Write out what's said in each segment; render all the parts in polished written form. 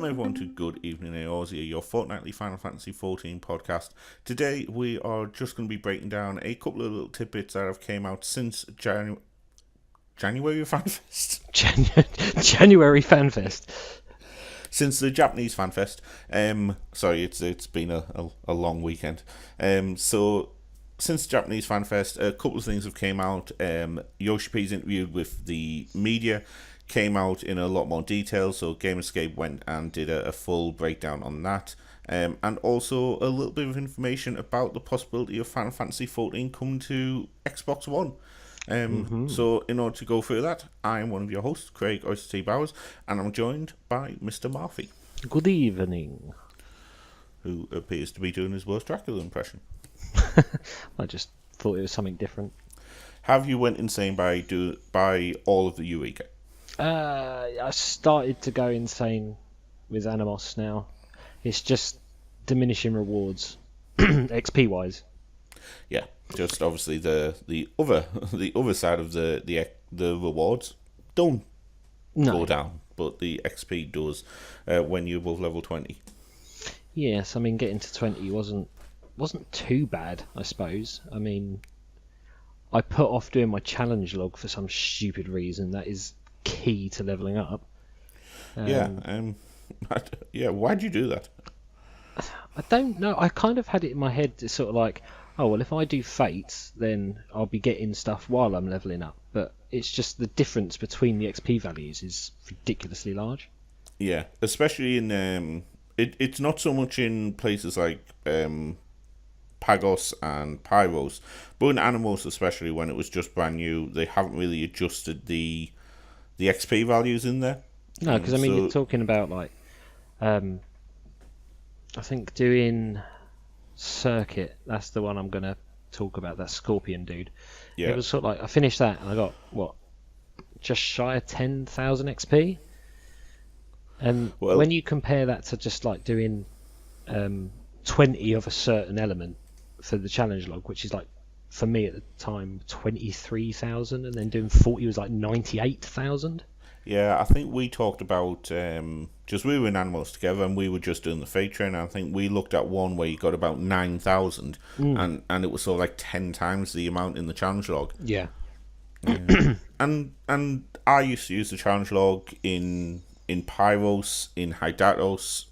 Welcome everyone to Good Evening Eorzea, your fortnightly Final Fantasy XIV podcast. Today we are just going to be breaking down a couple of little tidbits that have came out since January FanFest? January FanFest. Since the Japanese FanFest. Sorry, it's been a long weekend. So since Japanese FanFest, a couple of things have came out. Yoshipi's interview with the media came out in a lot more detail, so Gamerscape went and did a full breakdown on that. And also a little bit of information about the possibility of Final Fantasy XIV coming to Xbox One. So in order to go through that, I am one of your hosts, Craig Oisty Bowers, and I'm joined by Mr. Marfy. Good evening. Who appears to be doing his worst Dracula impression. I just thought it was something different. Have you went insane by all of the Eureka? I started to go insane with Animos now. It's just diminishing rewards, XP wise. Yeah, just obviously the other side of the rewards don't go down, but the XP does when you're above level 20. Yes, I mean getting to 20 wasn't too bad, I suppose. I mean, I put off doing my challenge log for some stupid reason that is key to leveling up. Why'd you do that? I don't know. I kind of had it in my head, it's sort of like, oh well, if I do fates, then I'll be getting stuff while I'm leveling up. But it's just the difference between the XP values is ridiculously large. Yeah, especially in it's not so much in places like Pagos and Pyros, but in Animos, especially when it was just brand new, they haven't really adjusted the XP values in there. No, because I mean, you're talking about like, I think doing Circuit. That's the one I'm gonna talk about. That Scorpion dude. Yeah. It was sort of like I finished that and I got just shy of 10,000 XP. And when you compare that to just like doing 20 of a certain element for the challenge log, which is like, for me at the time, 23,000, and then doing 40 was like 98,000. Yeah, I think we talked about, we were in Animals together and we were just doing the Fate Train. I think we looked at one where you got about 9,000 and it was sort of like 10 times the amount in the challenge log. Yeah. And I used to use the challenge log in Pyros, in Hydatos,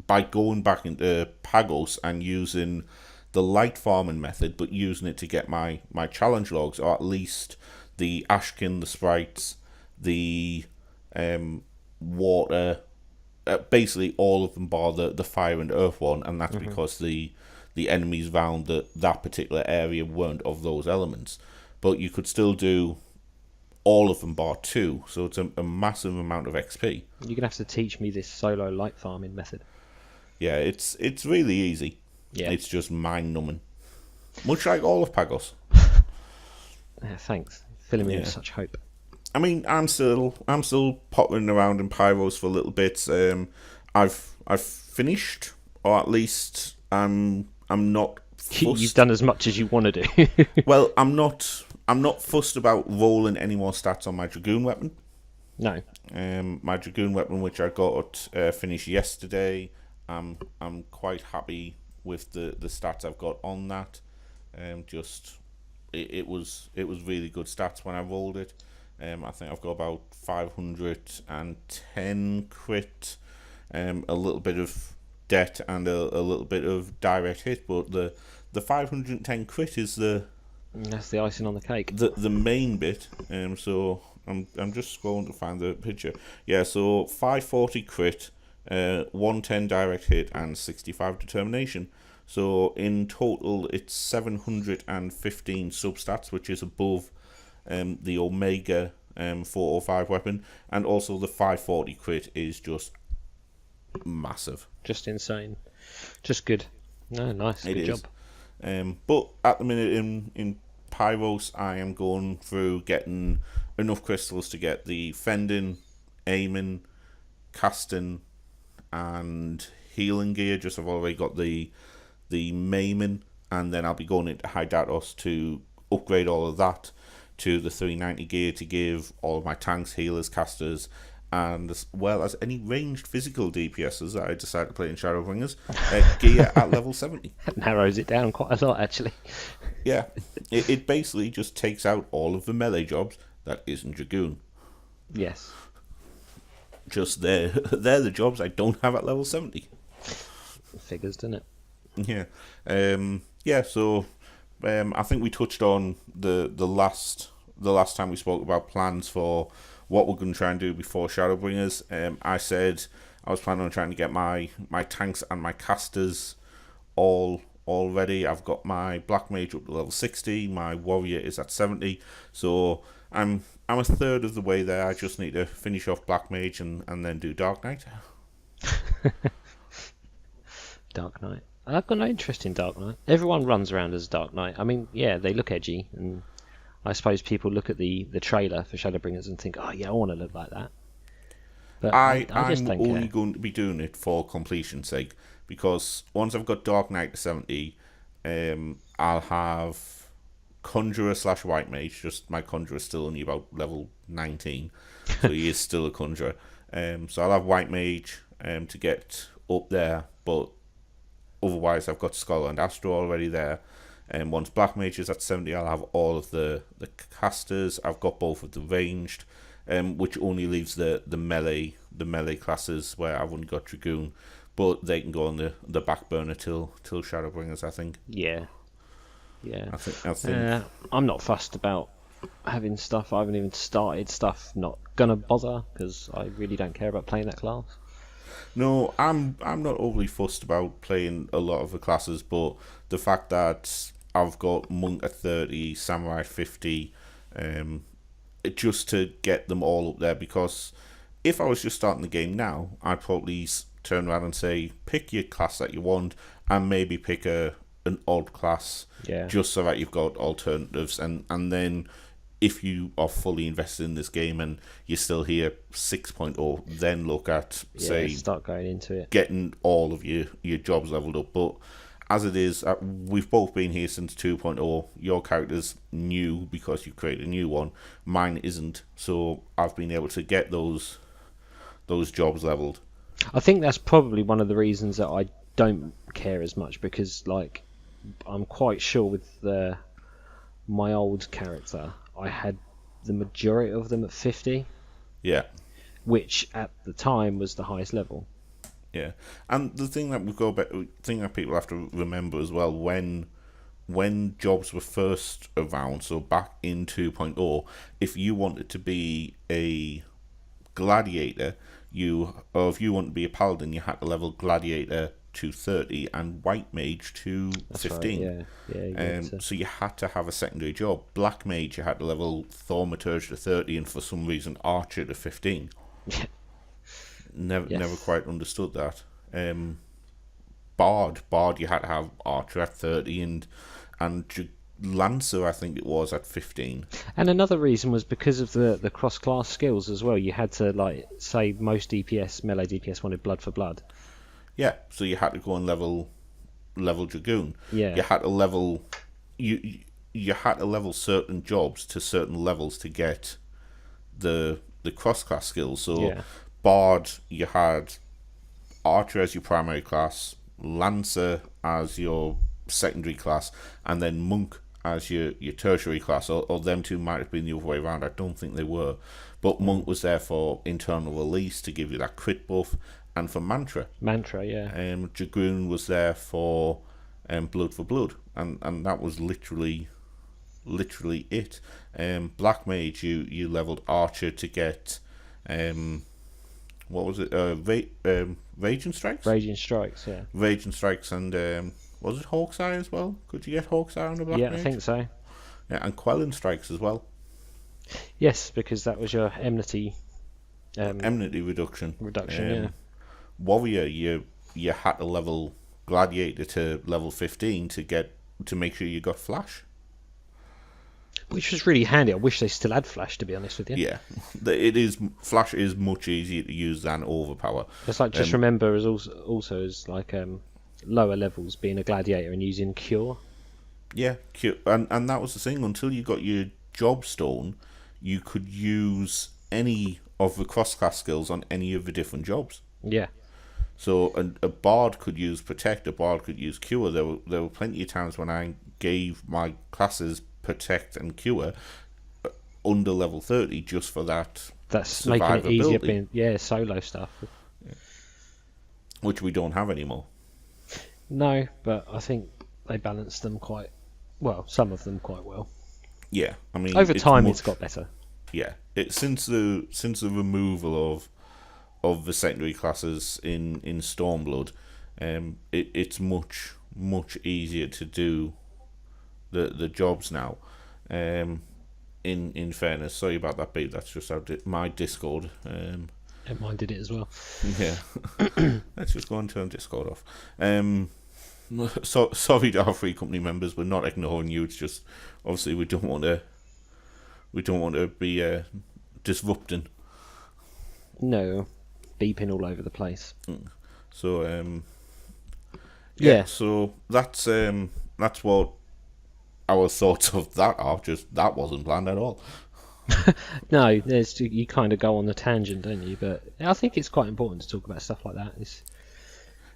by going back into Pagos and using the light farming method, but using it to get my challenge logs, or at least the Ashkin, the sprites, the water, basically all of them bar the fire and earth one, and that's because the enemies around that particular area weren't of those elements. But you could still do all of them bar 2, so it's a massive amount of XP. You're gonna have to teach me this solo light farming method. Yeah, it's really easy. Yeah. It's just mind-numbing. Much like all of Pagos. Yeah, thanks. Filling me with such hope. I mean, I'm still pottering around in Pyros for little bits. I've finished, or at least I'm not fussed. You've done as much as you want to do. Well, I'm not fussed about rolling any more stats on my Dragoon weapon. No. My Dragoon weapon, which I got finished yesterday, I'm quite happy with the stats I've got on that. It was really good stats when I rolled it. I think I've got about 510 crit, a little bit of det and a little bit of direct hit, but the 510 crit is that's the icing on the cake. The main bit. So I'm just scrolling to find the picture. Yeah, so 540 crit, 110 direct hit, and 65 determination. So in total, it's 715 substats, which is above the Omega 405 weapon, and also the 540 crit is just massive. Just insane. Just good. No, nice. Good job. But at the minute in Pyros, I am going through getting enough crystals to get the fending, aiming, casting, and healing gear. Just I've already got the maiming, and then I'll be going into Hydatos to upgrade all of that to the 390 gear to give all of my tanks, healers, casters, and as well as any ranged physical DPSs that I decide to play in Shadowbringers, gear at level 70. That narrows it down quite a lot, actually. Yeah, it basically just takes out all of the melee jobs that isn't Dragoon. Yes. Just they're the jobs I don't have at level 70. Figures, doesn't it? Yeah. So I think we touched on the last time we spoke about plans for what we're going to try and do before Shadowbringers. I said I was planning on trying to get my tanks and my casters all ready. I've got my Black Mage up to level 60. My Warrior is at 70. So I'm a third of the way there. I just need to finish off Black Mage and then do Dark Knight. Dark Knight. I've got no interest in Dark Knight. Everyone runs around as Dark Knight. I mean, yeah, they look edgy, and I suppose people look at the trailer for Shadowbringers and think, oh yeah, I want to look like that. But I'm only going to be doing it for completion's sake, because once I've got Dark Knight to 70, I'll have Conjurer / White Mage. Just my Conjurer's still only about level 19, so he is still a Conjurer. So I'll have White Mage to get up there, but otherwise I've got Scholar and Astro already there. And once Black Mage is at 70, I'll have all of the casters. I've got both of the ranged, which only leaves the melee classes where I've only got Dragoon, but they can go on the back burner till Shadowbringers, I think. Yeah. I think. I'm not fussed about having stuff. I haven't even started stuff. Not gonna bother because I really don't care about playing that class. No, I'm not overly fussed about playing a lot of the classes, but the fact that I've got Monk at 30, Samurai 50, just to get them all up there, because if I was just starting the game now, I'd probably turn around and say, pick your class that you want, and maybe pick an odd class, just so that you've got alternatives, and then if you are fully invested in this game and you're still here 6.0, then look at, say, start going into it, getting all of your jobs leveled up. But as it is, we've both been here since 2.0. Your character's new because you created a new one. Mine isn't, so I've been able to get those jobs leveled. I think that's probably one of the reasons that I don't care as much, because like I'm quite sure with my old character, I had the majority of them at 50. Yeah. Which at the time was the highest level. Yeah. And the thing that thing that people have to remember as well, when jobs were first around, so back in 2.0, if you wanted to be a gladiator, or if you wanted to be a paladin, you had to level gladiator to 30 and White Mage to 15. Right, so you had to have a secondary job. Black Mage, you had to level Thaumaturge to 30, and for some reason Archer to 15. Never quite understood that. Bard, you had to have Archer at 30 and Lancer, I think it was, at 15. And another reason was because of the cross-class skills as well. You had to, like, say most melee DPS wanted blood for blood. Yeah, so you had to go and level Dragoon. Yeah. You had to level you had to level certain jobs to certain levels to get the cross class skills. So Bard, you had Archer as your primary class, Lancer as your secondary class, and then Monk as your tertiary class. Or them two might have been the other way around. I don't think they were. But Monk was there for internal release to give you that crit buff. And for Mantra, yeah. Dragoon was there for blood for blood, and that was literally it. Black Mage, you leveled Archer to get what was it? Raging Strikes. Raging Strikes, yeah. Raging Strikes, and was it Hawk's Eye as well? Could you get Hawk's Eye on the Black Mage? Yeah, I think so. Yeah, and Quelling Strikes as well. Yes, because that was your enmity. Enmity reduction. Yeah. Warrior, you had to level Gladiator to level 15 to make sure you got Flash. Which was really handy. I wish they still had Flash, to be honest with you. Yeah, Flash is much easier to use than Overpower. It's like, just remember as also as like lower levels being a Gladiator and using Cure. Yeah, Cure, and that was the thing. Until you got your Job Stone, you could use any of the cross-class skills on any of the different jobs. Yeah. So a bard could use protect, a bard could use cure. There were plenty of times when I gave my classes protect and cure under level 30 just for that. That's making it easier being solo stuff. Which we don't have anymore. No, but I think they balanced them quite well. Some of them quite well. Yeah, I mean, over time it's got better. Yeah, since the removal of the secondary classes in Stormblood, it's much easier to do the jobs now. In fairness, sorry about that beep. That's just my Discord. Mine did it as well. Yeah, let's just go and turn Discord off. So sorry to our free company members. We're not ignoring you. It's just obviously we don't want to be disrupting. No, beeping all over the place. So so that's what our thoughts of that are. Just that wasn't planned at all. No, you kind of go on the tangent, don't you? But I think it's quite important to talk about stuff like that.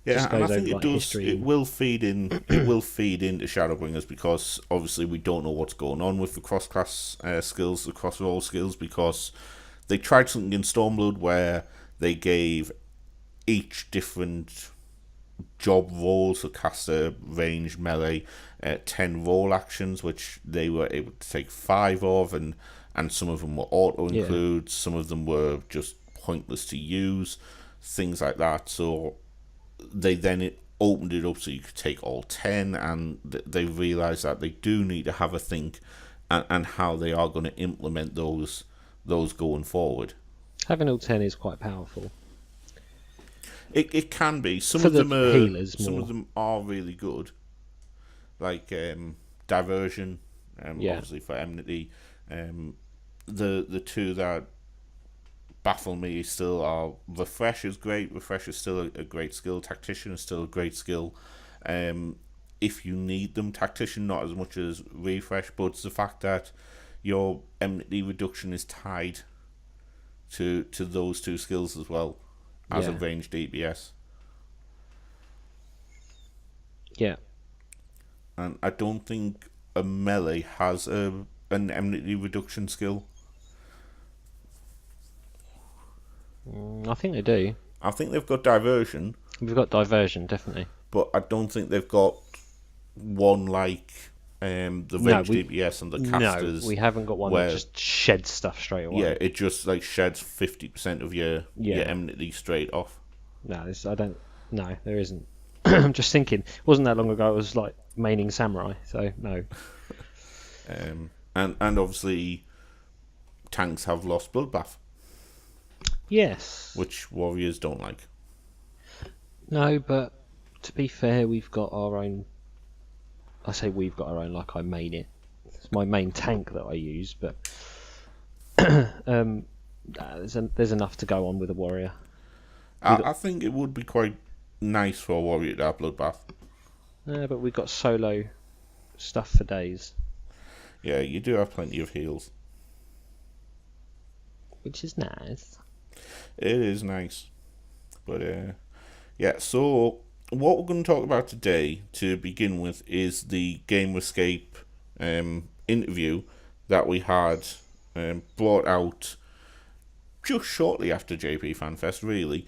And I think it does. It will feed in. It will feed into Shadowbringers because obviously we don't know what's going on with the cross-class skills, the cross-role skills, because they tried something in Stormblood where they gave each different job role, so caster, range, melee, 10 role actions, which they were able to take 5 of, and some of them were auto-includes, some of them were just pointless to use, things like that. So they then opened it up so you could take all 10, and they realised that they do need to have a think and how they are going to implement those going forward. Having all 10 is quite powerful. It can be. Some For of the them are healers some more. of them are really good, like diversion, obviously for enmity. The two that baffle me still are refresh is great. Refresh is still a great skill. Tactician is still a great skill. If you need them, tactician not as much as refresh, but it's the fact that your enmity reduction is tied to those two skills as well as a ranged DPS. Yeah. And I don't think a melee has an enmity reduction skill. I think they do. I think they've got diversion. We've got diversion, definitely. But I don't think they've got one like the ranged DPS and the casters. No, we haven't got one that just sheds stuff straight away. Yeah, it just like sheds 50% of your enmity straight off. No, No, there isn't. I'm just thinking. It wasn't that long ago. It was like maining samurai. So no. And obviously, tanks have lost bloodbath. Yes. Which warriors don't like. No, but to be fair, we've got our own. I say we've got our own, like I main it. It's my main tank that I use, but there's enough to go on with a warrior. I think it would be quite nice for a warrior to have bloodbath. Yeah, but we've got solo stuff for days. Yeah, you do have plenty of heals. Which is nice. It is nice. But, so what we're going to talk about today, to begin with, is the Game Escape interview that we had brought out just shortly after JP FanFest, really,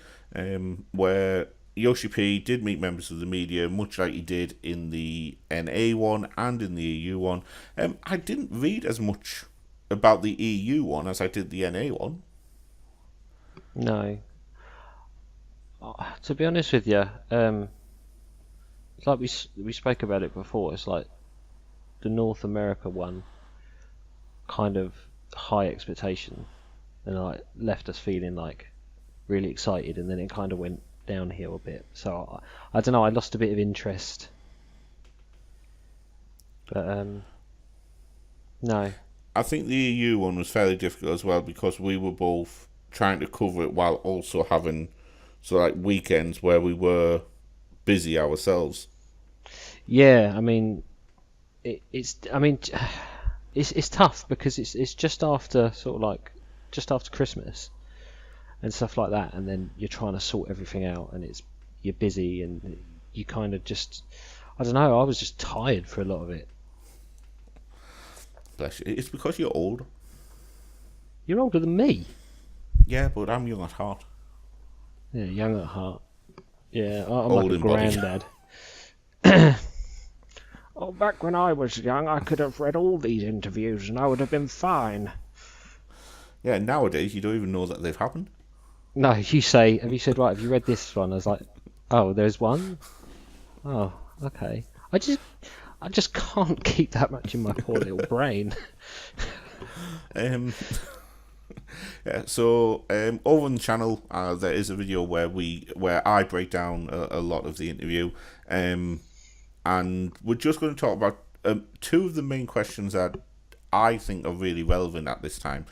where Yoshi P did meet members of the media, much like he did in the NA one and in the EU one. I didn't read as much about the EU one as I did the NA one. No. To be honest with you, it's like we spoke about it before. It's like the North America one, kind of high expectation, and like left us feeling like really excited, and then it kind of went downhill a bit. So I don't know. I lost a bit of interest, but no. I think the EU one was fairly difficult as well because we were both trying to cover it while also having weekends where we were busy ourselves. Yeah, I mean, it's tough because it's just after sort of like just after Christmas and stuff like that, and then you're trying to sort everything out, and you're busy, and you kind of just, I don't know, I was just tired for a lot of it. Bless you. It's because you're old. You're older than me. Yeah, but I'm young at heart. Yeah, young at heart. Yeah, I'm Old like a in body. granddad. Oh, back when I was young, I could have read all these interviews and I would have been fine. Yeah, nowadays you don't even know that they've happened. No, have you said, right, have you read this one? I was like, oh, there's one? Oh, okay. I just can't keep that much in my poor little brain. Yeah, so over on the channel, there is a video where I break down a lot of the interview, and we're just going to talk about two of the main questions that I think are really relevant at this time.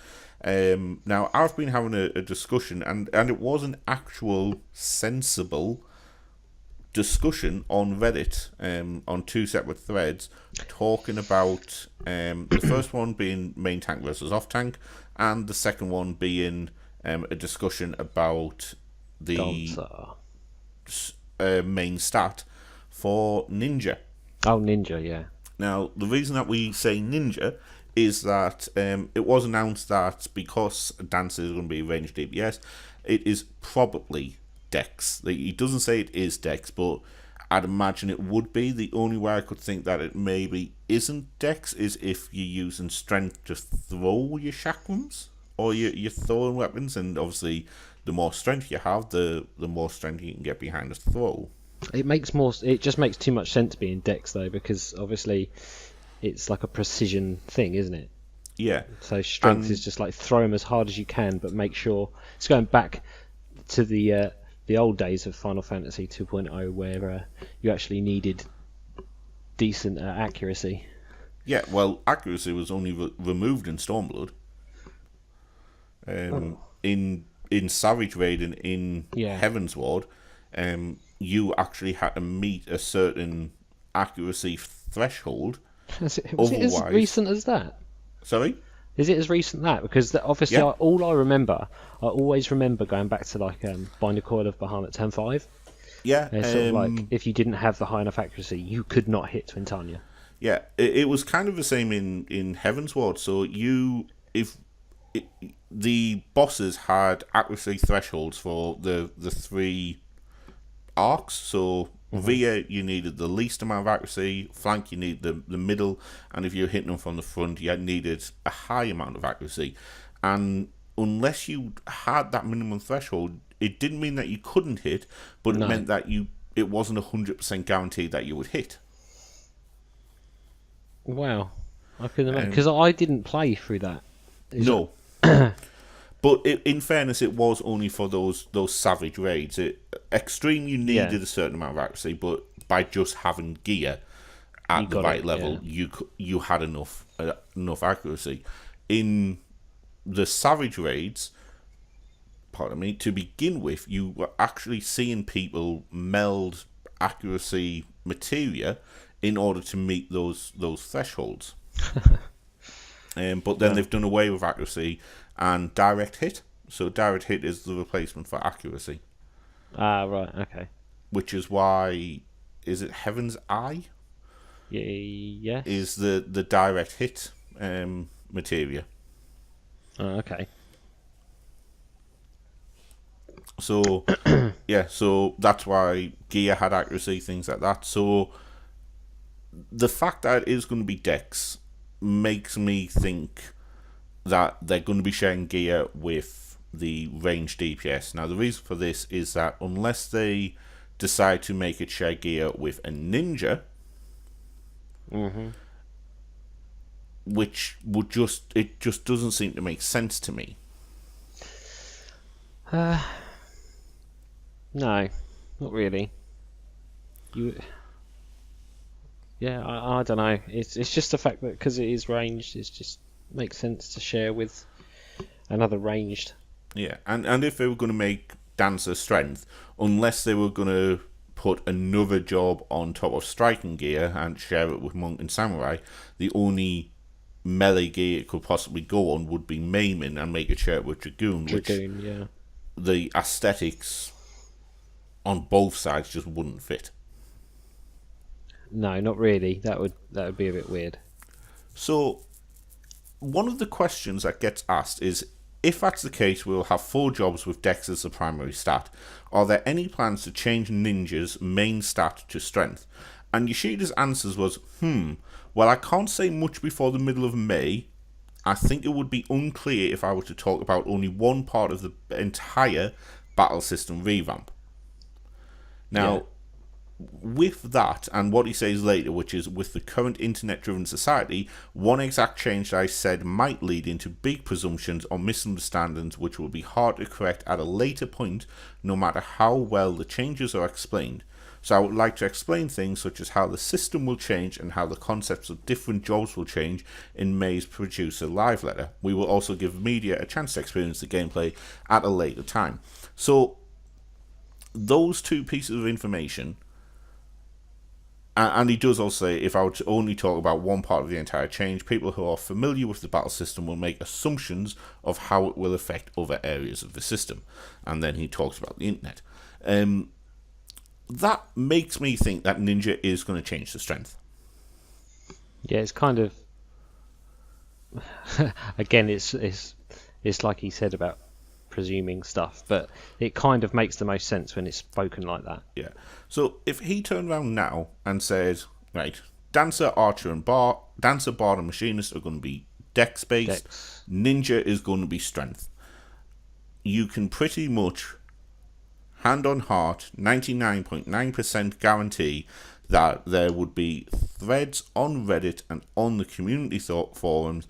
Now, I've been having a discussion, and it was an actual sensible discussion on Reddit, on two separate threads, talking about the first one being main tank versus off tank, and the second one being a discussion about the main stat for Ninja. Oh, Ninja, yeah. Now, the reason that we say Ninja is that it was announced that because Dancer is going to be ranged DPS, it is probably Dex. He doesn't say it is Dex, but I'd imagine it would be. The only way I could think that it maybe isn't Dex is if you're using strength to throw your chakrams or your throwing weapons, and obviously the more strength you have, the more strength you can get behind a throw. It just makes too much sense being Dex though, because obviously it's like a precision thing, isn't it? Yeah. So strength is just like throw them as hard as you can, but make sure it's going back to the old days of Final Fantasy 2.0 where you actually needed decent accuracy. Yeah, well, accuracy was only removed in Stormblood. In Savage Raid and in Heaven's Ward, you actually had to meet a certain accuracy threshold. Was it as recent as that? Sorry? Is it as recent that? Because obviously, I always remember going back to like Binder Coil of Bahamut 10.5. Yeah. Sort of like if you didn't have the high enough accuracy, you could not hit Twintania. Yeah, it was kind of the same in Heaven's Ward. So the bosses had accuracy thresholds for the three arcs. So Via, you needed the least amount of accuracy. Flank, you needed the middle. And if you're hitting them from the front, you needed a high amount of accuracy. And unless you had that minimum threshold, it didn't mean that you couldn't hit, but it meant that it wasn't 100% guaranteed that you would hit. Wow. I can imagine. Because I didn't play through that. No. But in fairness, it was only for those Savage Raids. Extreme, you needed a certain amount of accuracy, but by just having gear at the right level, you had enough accuracy. In the Savage Raids, to begin with, you were actually seeing people meld accuracy materia in order to meet those thresholds. But then they've done away with accuracy and direct hit. So direct hit is the replacement for accuracy. Ah, right, okay. Which is why, is it Heaven's Eye? Yeah. Is the direct hit materia. Oh, okay. So, so that's why gear had accuracy, things like that. So the fact that it is going to be Dex makes me think that they're going to be sharing gear with the ranged DPS. Now, the reason for this is that unless they decide to make it share gear with a ninja, which would just doesn't seem to make sense to me. No, not really. I don't know. It's just the fact that because it is ranged, it just makes sense to share with another ranged. Yeah, and if they were going to make Dancer strength, unless they were going to put another job on top of striking gear and share it with Monk and Samurai, the only melee gear it could possibly go on would be maiming and make it share with Dragoon, Dragoon, yeah. The aesthetics on both sides just wouldn't fit. No, not really. That would be a bit weird. So, one of the questions that gets asked is, if that's the case, we'll have 4 jobs with Dex as the primary stat. Are there any plans to change Ninja's main stat to strength? And Yoshida's answers was, well, I can't say much before the middle of May. I think it would be unclear if I were to talk about only one part of the entire battle system revamp. Now, with that, and what he says later, which is, with the current internet-driven society, one exact change that I said might lead into big presumptions or misunderstandings which will be hard to correct at a later point, no matter how well the changes are explained. So I would like to explain things such as how the system will change and how the concepts of different jobs will change in May's producer live letter. We will also give media a chance to experience the gameplay at a later time. So those 2 pieces of information, and he does also say, if I were to only talk about one part of the entire change, people who are familiar with the battle system will make assumptions of how it will affect other areas of the system. And then he talks about the internet. That makes me think that Ninja is going to change the strength. Yeah, it's kind of... Again, it's like he said about presuming stuff, but it kind of makes the most sense when it's spoken like that. Yeah. So if he turned around now and said, right, Dancer, Archer, and Bard, Dancer, Bard, and Machinist are going to be Dex-based, Ninja is going to be Strength. You can pretty much, hand on heart, 99.9% guarantee that there would be threads on Reddit and on the community forums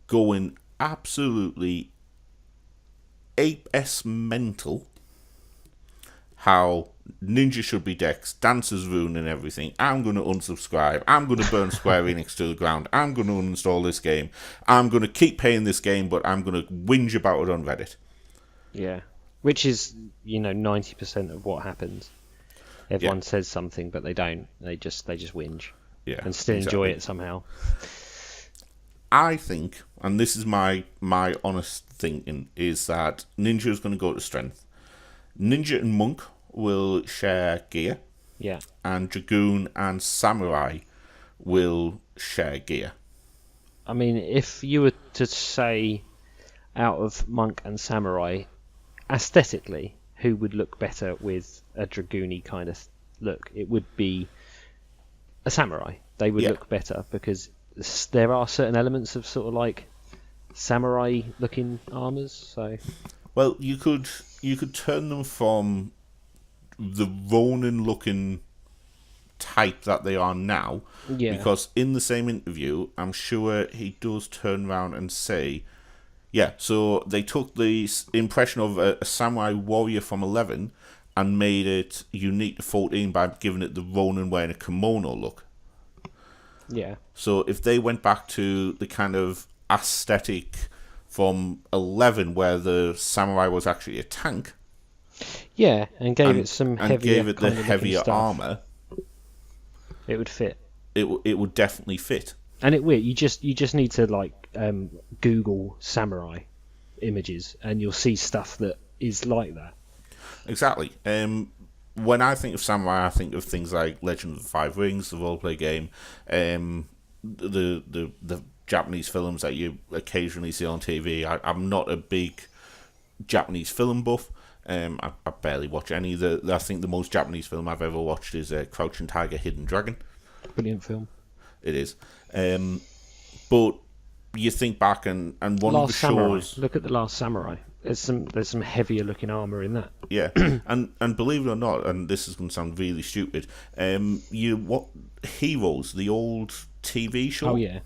going absolutely ape-s mental how Ninja should be Dex, Dancer's ruining everything, I'm going to unsubscribe, I'm going to burn Square Enix to the ground, I'm going to uninstall this game, I'm going to keep paying this game, but I'm going to whinge about it on Reddit. Yeah, which is, 90% of what happens. Everyone says something, but they don't. They just whinge. Yeah, and still enjoy it somehow. I think, and this is my honest thinking, is that Ninja is going to go to Strength. Ninja and Monk will share gear. Yeah. And Dragoon and Samurai will share gear. I mean, if you were to say out of Monk and Samurai, aesthetically, who would look better with a Dragoony kind of look? It would be a Samurai. They would look better because there are certain elements of sort of like samurai looking armors. So, well, you could turn them from the Ronin looking type that they are now, because in the same interview, I'm sure he does turn around and say, so they took the impression of a samurai warrior from 11 and made it unique to 14 by giving it the Ronin wearing a kimono look. Yeah. So if they went back to the kind of aesthetic from 11 where the samurai was actually a tank, and gave it some heavier, and gave it the heavier armor, it would fit. It would definitely fit. And it will. You just need to like Google samurai images, and you'll see stuff that is like that. Exactly. When I think of samurai, I think of things like Legend of the Five Rings, the roleplay game, the Japanese films that you occasionally see on TV. I'm not a big Japanese film buff. I barely watch any. I think the most Japanese film I've ever watched is Crouching Tiger, Hidden Dragon. Brilliant film. It is. But you think back and one of the shows... Look at The Last Samurai. There's some heavier looking armour in that. Yeah, and believe it or not, and this is going to sound really stupid, Heroes, the old TV show? Oh, yeah.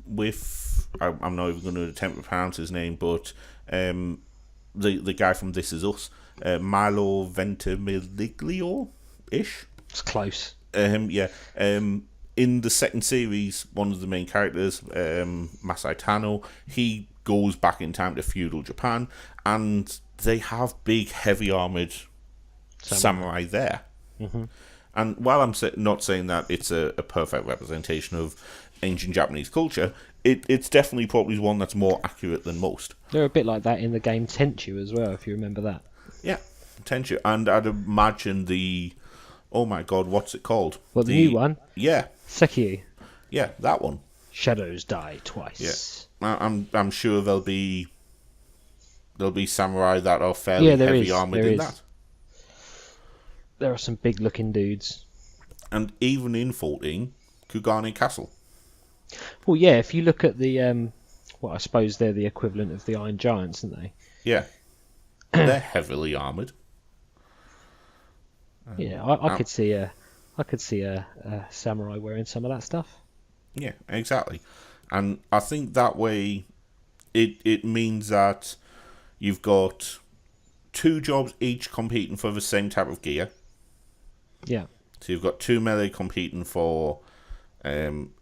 With... I'm not even going to attempt to pronounce his name, but the guy from This Is Us, Milo Ventimiglia-ish? It's close. In the second series, one of the main characters, Masai Tano, he goes back in time to feudal Japan, and they have big, heavy armoured samurai there. Mm-hmm. And while I'm not saying that it's a perfect representation of ancient Japanese culture, it's definitely probably one that's more accurate than most. They're a bit like that in the game Tenchu as well, if you remember that. Yeah, Tenchu. And I'd imagine oh my god, what's it called? Well, the new one? Yeah. Sekiryu. Yeah, that one. Shadows die twice. Yeah. I'm sure there'll be samurai that are fairly heavy armoured in that. There are some big looking dudes. And even in 14, Kugane Castle. Well, yeah, if you look at the, I suppose they're the equivalent of the Iron Giants, aren't they? Yeah. They're heavily armoured. Yeah, I could see a samurai wearing some of that stuff. Yeah, exactly. And I think that way it means that you've got 2 jobs each competing for the same type of gear. Yeah. So you've got 2 melee competing for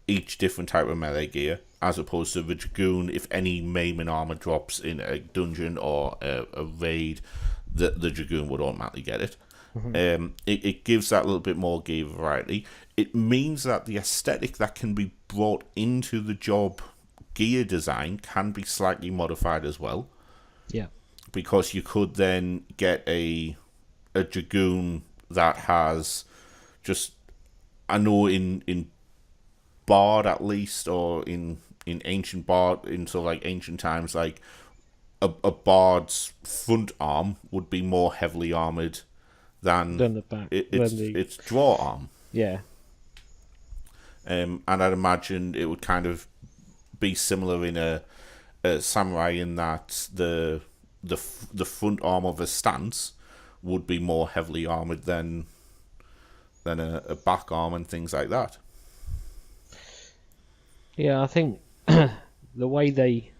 each different type of melee gear, as opposed to the Dragoon, if any maiming armor drops in a dungeon or a raid, the Dragoon would automatically get it. Mm-hmm. It gives that little bit more gear variety. It means that the aesthetic that can be brought into the job gear design can be slightly modified as well. Yeah. Because you could then get a Dragoon that has just, I know in Bard at least, or in ancient Bard, in sort of like ancient times, like a Bard's front arm would be more heavily armoured than the back. Its draw arm. Yeah. And I'd imagine it would kind of be similar in a samurai, in that the front arm of a stance would be more heavily armoured than a back arm and things like that. Yeah, I think the way they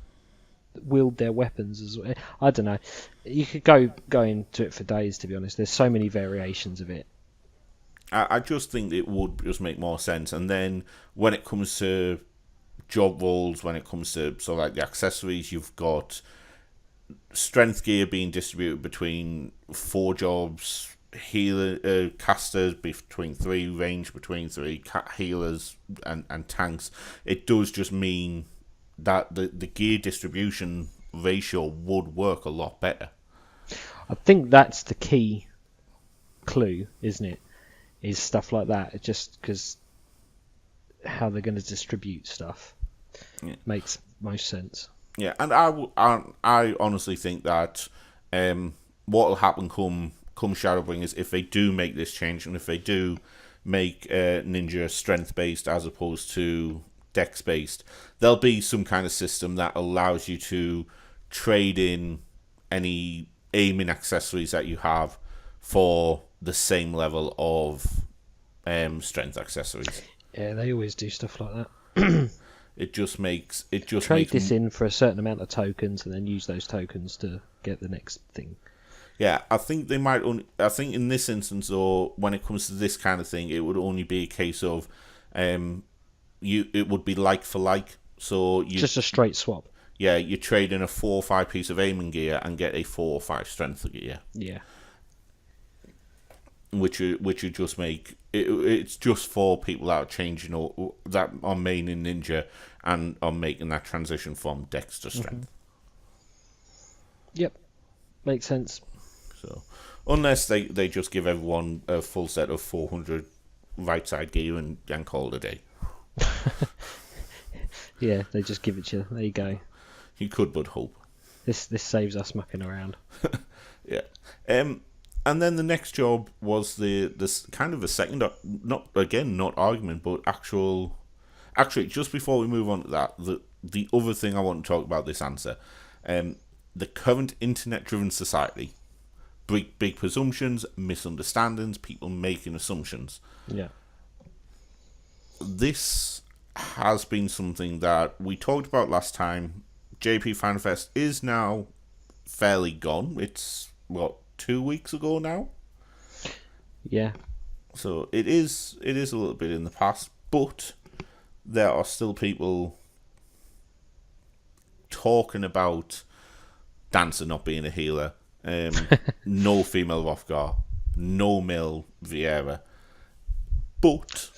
wield their weapons as well, I don't know. You could go into it for days, to be honest. There's so many variations of it. I just think it would just make more sense. And then when it comes to job roles, when it comes to sort of like the accessories, you've got strength gear being distributed between 4 jobs, healer casters between 3, range between 3, healers and tanks. It does just mean that the gear distribution ratio would work a lot better. I think that's the key clue, isn't it? Is stuff like that. It's just because how they're going to distribute stuff makes most sense. Yeah, and I honestly think that what will happen come Shadowbringers, if they do make this change, and if they do make Ninja strength based as opposed to dex based, there'll be some kind of system that allows you to trade in any aiming accessories that you have for the same level of strength accessories. Yeah, they always do stuff like that. It just makes trade this in for a certain amount of tokens, and then use those tokens to get the next thing. Yeah, I think they might. I think in this instance, though, when it comes to this kind of thing, it would only be a case of, it would be like for like. So just a straight swap. Yeah, you trade in a 4 or 5 piece of aiming gear and get a 4 or 5 strength gear. Yeah. Which you just make it's just for people that are changing or that are main in Ninja and are making that transition from Dex to Strength. Mm-hmm. Yep, makes sense. So unless they just give everyone a full set of 400 right side gear and call it a day. Yeah, they just give it to you. There you go. You could but hope. This saves us mucking around. Yeah. And then the next job was this kind of a second, not argument, but actually, just before we move on to that, the other thing I want to talk about this answer, the current internet-driven society, big presumptions, misunderstandings, people making assumptions. Yeah. This has been something that we talked about last time. JP FanFest is now fairly gone. It's, 2 weeks ago now? Yeah. So it is a little bit in the past, but there are still people talking about Dancer not being a healer, no female Rothgar, no male Vieira. But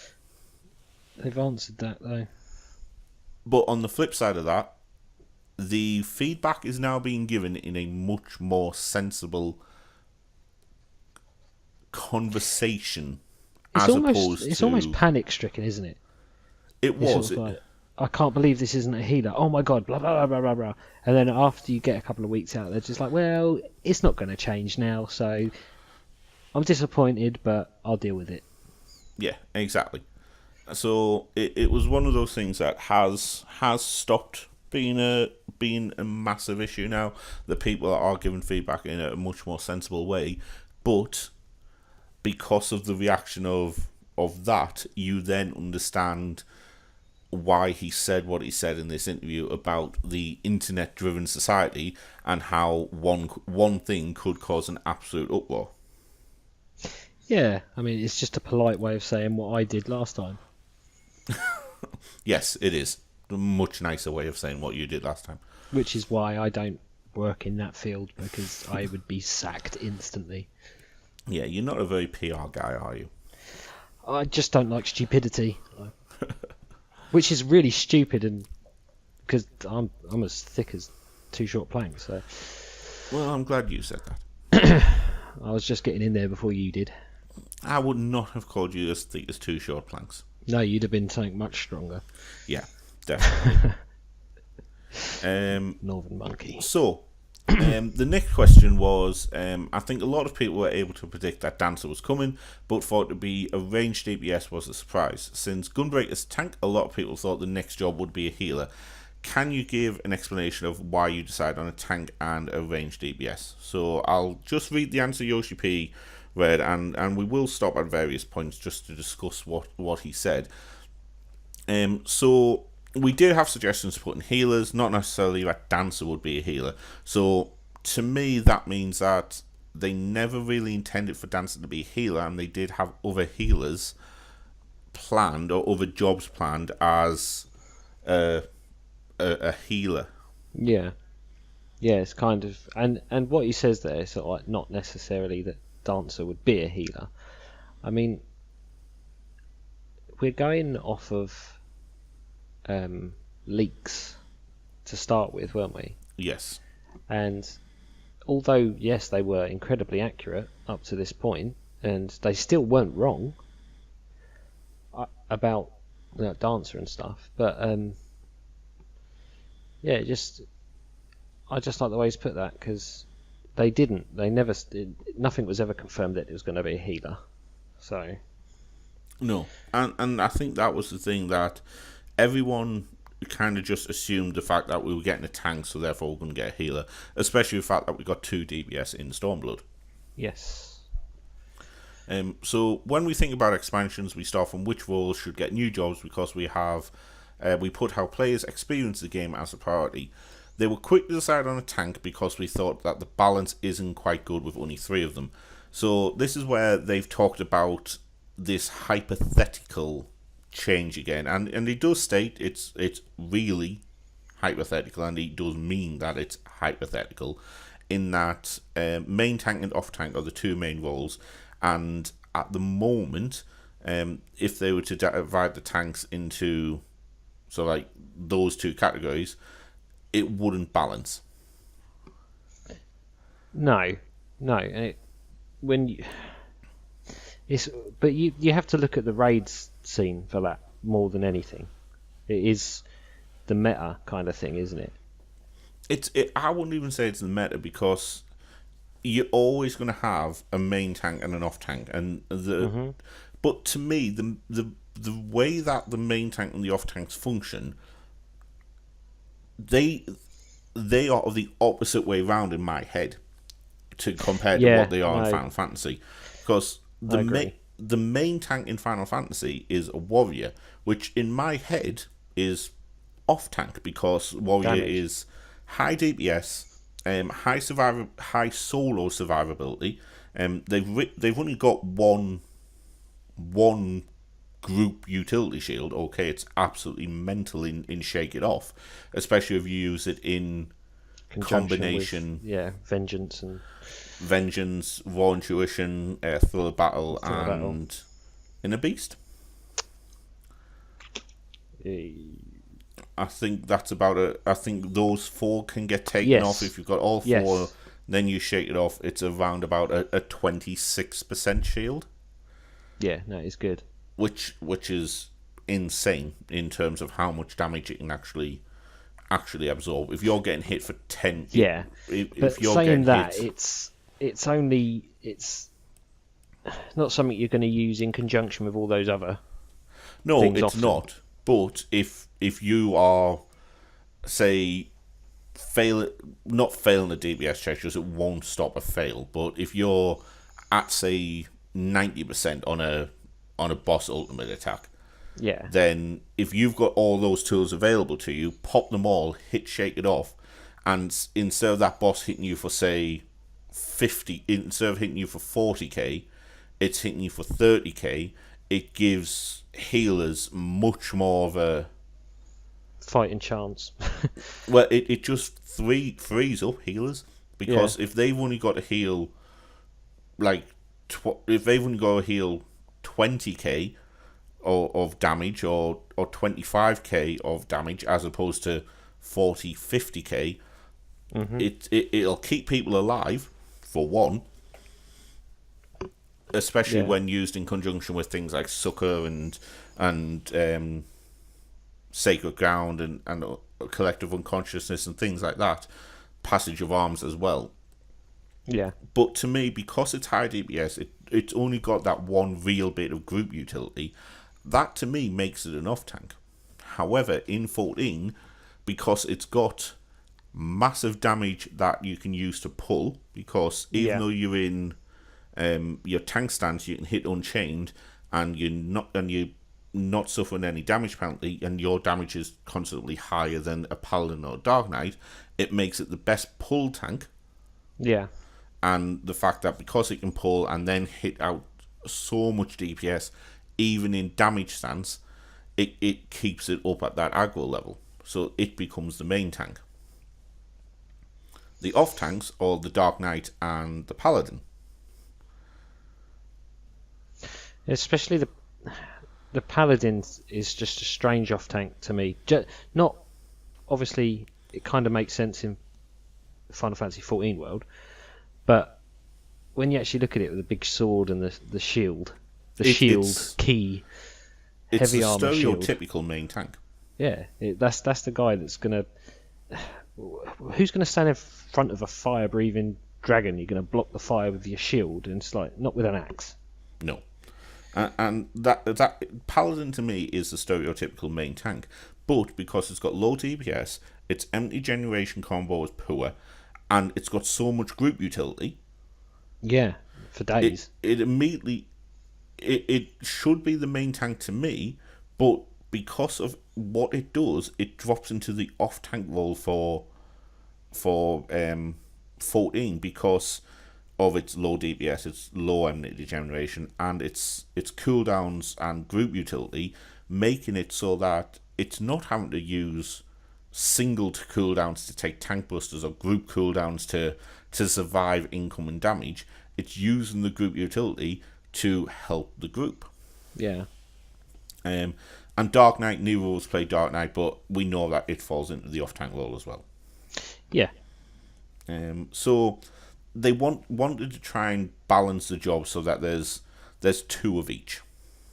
they've answered that though. But on the flip side of that, the feedback is now being given in a much more sensible conversation. It's almost panic stricken, isn't it? It was. Like, I can't believe this isn't a healer. Oh my god, blah blah blah blah blah. And then after you get a couple of weeks out, they're just like, well, it's not going to change now, so I'm disappointed, but I'll deal with it. Yeah, exactly. So it was one of those things that has stopped being a massive issue now. The people are giving feedback in a much more sensible way, but because of the reaction of that, you then understand why he said what he said in this interview about the internet-driven society and how one thing could cause an absolute uproar. Yeah, I mean, it's just a polite way of saying what I did last time. Yes, it is. A much nicer way of saying what you did last time. Which is why I don't work in that field, because I would be sacked instantly. Yeah, you're not a very PR guy, are you? I just don't like stupidity. Which is really stupid, and because I'm as thick as two short planks. So. Well, I'm glad you said that. I was just getting in there before you did. I would not have called you as thick as two short planks. No, you'd have been something much stronger. Yeah, definitely. Northern monkey. So, the next question was, I think a lot of people were able to predict that Dancer was coming, but thought it to be a ranged DPS was a surprise. Since Gunbreaker's tank, a lot of people thought the next job would be a healer. Can you give an explanation of why you decided on a tank and a ranged DPS? So I'll just read the answer Yoshi P read, and we will stop at various points just to discuss what he said. So we did have suggestions to put in healers, not necessarily that Dancer would be a healer. So to me, that means that they never really intended for Dancer to be a healer, and they did have other healers planned or other jobs planned as a healer. Yeah, it's kind of, and what he says there is sort of like not necessarily that Dancer would be a healer. I mean, we're going off of leaks to start with, weren't we? Yes. And although yes, they were incredibly accurate up to this point, and they still weren't wrong about Dancer and stuff, but yeah, I just like the way he's put that, because they never, nothing was ever confirmed that it was going to be a healer. So no, and I think that was the thing, that everyone kind of just assumed the fact that we were getting a tank, so therefore we're going to get a healer, especially the fact that we got 2 DPS in Stormblood. Yes. So when we think about expansions, we start from which roles should get new jobs, because we put how players experience the game as a priority. They were quick to decide on a tank because we thought that the balance isn't quite good with only 3 of them. So this is where they've talked about this hypothetical change again, and he does state it's really hypothetical, and he does mean that it's hypothetical, in that main tank and off tank are the 2 main roles, and at the moment, if they were to divide the tanks into like those 2 categories, it wouldn't balance. No, but you have to look at the raids scene for that more than anything. It is the meta kind of thing, isn't it? I wouldn't even say it's the meta, because you're always going to have a main tank and an off tank, and but to me, the way that the main tank and the off tanks function, they are of the opposite way round in my head to compare to what they are in Final Fantasy, because the main tank in Final Fantasy is a warrior, which in my head is off tank, because warrior is high DPS, high solo survivability. They've only got one group utility shield. Okay, it's absolutely mental in Shake It Off, especially if you use it in combination with, Vengeance, Raw Intuition, Thriller Battle, and in a Beast. I think that's about it. I think those 4 can get taken Yes. off. If you've got all 4, Yes. then you shake it off. It's around about a 26% shield. Yeah, no, it's good. Which is insane in terms of how much damage it can actually absorb. If you're getting hit for 10, Yeah, if you're saying getting that, hit, it's not something you're going to use in conjunction with all those other. no, things it's often. not. But if you are, say, not failing a DPS check, because it won't stop a fail. But if you're at, say, 90% on a boss ultimate attack, Yeah, then if you've got all those tools available to you, pop them all, shake it off, and instead of that boss hitting you for, say, 50, instead of hitting you for 40k, it's hitting you for 30k. It gives healers much more of a fighting chance. well, it just frees up healers, because if they've only got to heal like if they've only got to heal 20k of damage, or 25k of damage, as opposed to 50k, it'll keep people alive, for one, especially when used in conjunction with things like Succor and Sacred Ground and Collective Unconsciousness and things like that, Passage of Arms as well. Yeah. But to me, because it's high DPS, it's only got that one real bit of group utility. That, to me, makes it an off-tank. However, in 14, because it's got massive damage that you can use to pull, because even though you're in your tank stance, you can hit Unchained, and you're not suffering any damage penalty, and your damage is constantly higher than a Paladin or a Dark Knight, it makes it the best pull tank. Yeah. And the fact that because it can pull and then hit out so much DPS, even in damage stance, it keeps it up at that aggro level. So it becomes the main tank. The off tanks are the Dark Knight and the Paladin. Especially the Paladin is just a strange off tank to me. Not obviously, it kind of makes sense in Final Fantasy 14 world, but when you actually look at it with the big sword and the shield, it's key, heavy armor shield. It's the stereotypical main tank. Yeah, that's the guy that's gonna. Who's gonna stand in front of a fire-breathing dragon? You're gonna block the fire with your shield, and it's like not with an axe. No. And that Paladin to me is the stereotypical main tank, but because it's got low DPS, its empty generation combo is poor, and it's got so much group utility. Yeah, for days. It immediately it should be the main tank to me, but because of what it does, it drops into the off tank role for 14, because of its low DPS, its low enemy generation, and its cooldowns and group utility, making it so that it's not having to use single cooldowns to take tank busters or group cooldowns to survive incoming damage. It's using the group utility to help the group. Yeah. And Dark Knight, new rules play Dark Knight, but we know that it falls into the off tank role as well. Yeah. So they wanted to try and balance the job so that there's 2 of each.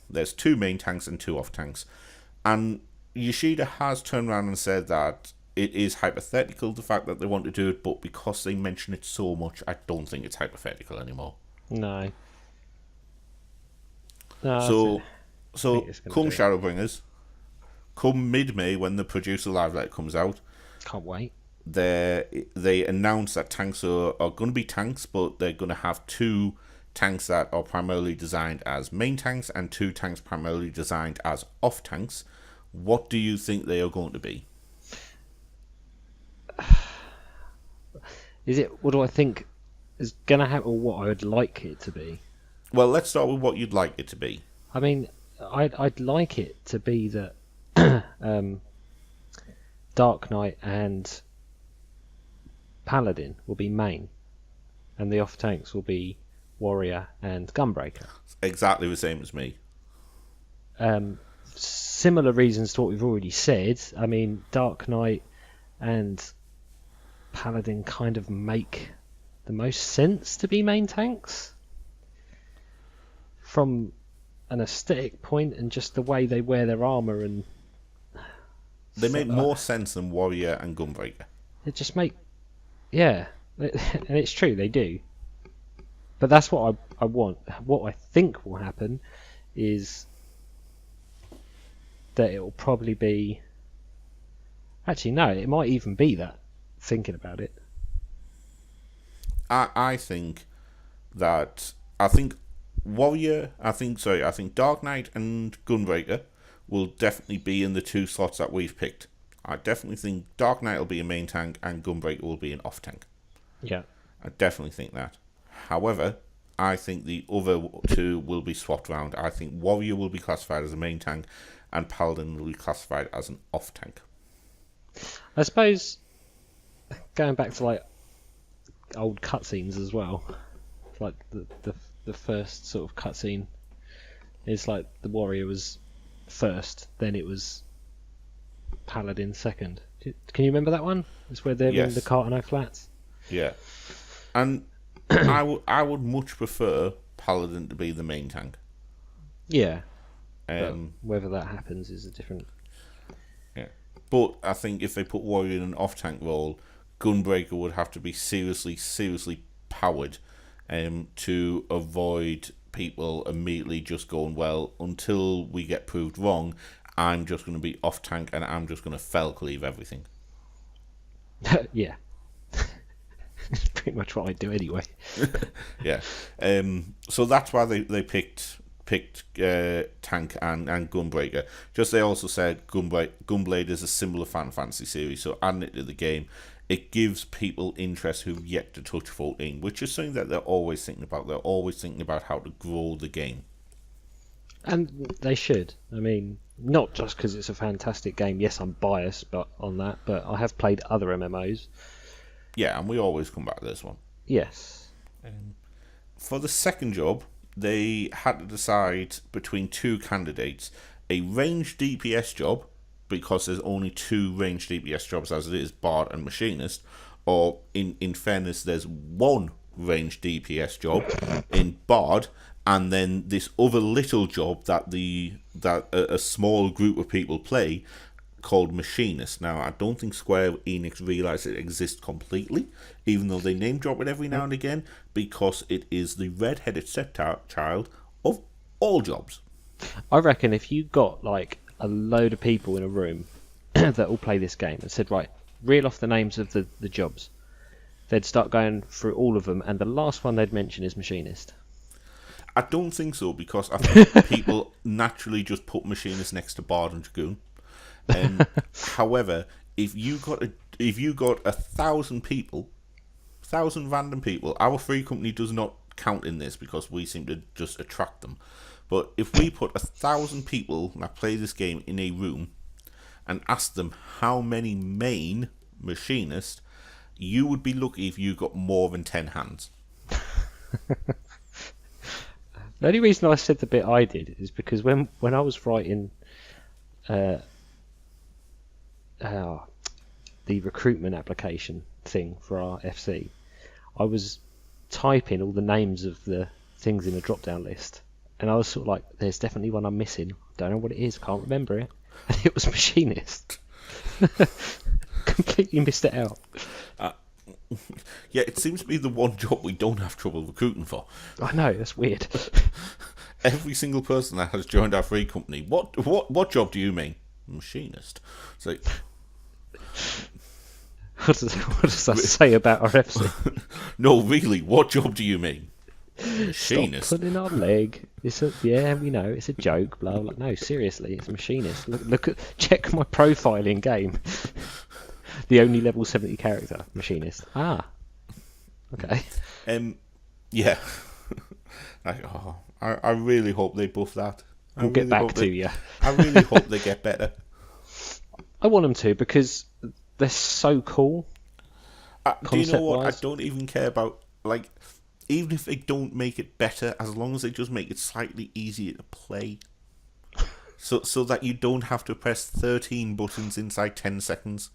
There's 2 main tanks and 2 off tanks. And Yoshida has turned around and said that it is hypothetical, the fact that they want to do it, but because they mention it so much, I don't think it's hypothetical anymore. No. So come Shadowbringers, come mid-May when the producer live letter comes out. Can't wait. They announced that tanks are going to be tanks, but they're going to have 2 tanks that are primarily designed as main tanks and 2 tanks primarily designed as off tanks. What do you think they are going to be? What do I think is going to happen, or what I would like it to be? Well, let's start with what you'd like it to be. I mean, I'd like it to be that Dark Knight and Paladin will be main, and the off tanks will be Warrior and Gunbreaker. Exactly the same as me. similar reasons to what we've already said. I mean, Dark Knight and Paladin kind of make the most sense to be main tanks from an aesthetic point and just the way they wear their armor, and they make more sense than Warrior and Gunbreaker. It just make, yeah, and it's true, they do. But that's what I want. What I think will happen is that it will probably be... Actually, no, it might even be that, thinking about it. I think Warrior, I think Dark Knight and Gunbreaker will definitely be in the two slots that we've picked. I definitely think Dark Knight will be a main tank and Gunbreaker will be an off tank. Yeah. I definitely think that. However, I think the other two will be swapped around. I think Warrior will be classified as a main tank and Paladin will be classified as an off tank. I suppose, going back to like old cutscenes as well, like the first sort of cutscene is like the Warrior was first, then it was Paladin second. Can you remember that one? It's where they're in the Cartano Flats. Yeah, and I would much prefer Paladin to be the main tank. Yeah, but whether that happens is a different. Yeah, but I think if they put Warrior in an off tank role, Gunbreaker would have to be seriously powered, to avoid people immediately just going, well, until we get proved wrong, I'm just going to be off tank and I'm just going to fell cleave everything. Yeah. It's pretty much what I do anyway. Yeah. So that's why they picked Tank and Gunbreaker. Just they also said Gunblade is a similar Final Fantasy series, so adding it to the game, it gives people interest who've yet to touch 14, which is something that they're always thinking about. They're always thinking about how to grow the game. And they should. I mean, not just because it's a fantastic game. Yes, I'm biased on that, but I have played other MMOs. Yeah, and we always come back to this one. Yes. For the second job, they had to decide between two candidates. A ranged DPS job, because there's only two ranged DPS jobs as it is, Bard and Machinist, or in fairness, there's one ranged DPS job in Bard, and then this other little job that a small group of people play, called Machinist. Now, I don't think Square Enix realise it exists completely, even though they name drop it every now and again, because it is the red-headed stepchild of all jobs. I reckon if you got like a load of people in a room that all play this game and said, right, reel off the names of the jobs, they'd start going through all of them, and the last one they'd mention is Machinist. I don't think so, because I think people naturally just put Machinist next to Bard and Dragoon. However, if you got 1,000 people, 1,000 random people, our free company does not count in this because we seem to just attract them. But if we put 1,000 people that play this game in a room and ask them how many main Machinist, you would be lucky if you got more than 10 hands. The only reason I said the bit I did is because when I was writing the recruitment application thing for our FC, I was typing all the names of the things in the drop-down list, and I was sort of like, there's definitely one I'm missing, don't know what it is, can't remember it, and it was Machinist. Completely missed it out. Yeah, it seems to be the one job we don't have trouble recruiting for. I know, that's weird. Every single person that has joined our free company, what job do you mean? Machinist. It's like, what does that say about our FC? No, really, what job do you mean? Machinist. Stop pulling our leg. Yeah, we know it's a joke. Blah blah. No, seriously, it's Machinist. Check my profile in game. The only level 70 character, Machinist. Ah, okay. Yeah. I really hope they buff that. We'll get back to you. I really hope they get better. I want them to, because they're so cool. Do you know what? I don't even care about, like, even if they don't make it better, as long as they just make it slightly easier to play. so that you don't have to press 13 buttons inside 10 seconds.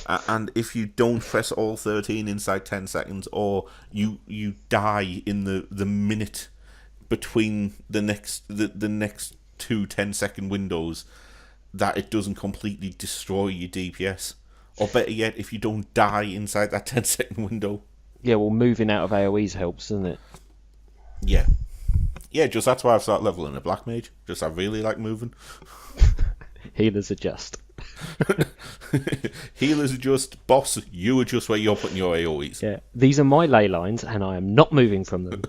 And if you don't press all 13 inside 10 seconds, or you die in the minute between the next 2 10-second windows, that it doesn't completely destroy your DPS. Or better yet, if you don't die inside that 10-second window. Yeah, well, moving out of AoEs helps, doesn't it? Yeah. Yeah, just that's why I've started leveling a Black Mage. Just I really like moving. Healers adjust. Healers adjust. Boss, you adjust where you're putting your AoEs. Yeah, these are my ley lines, and I am not moving from them.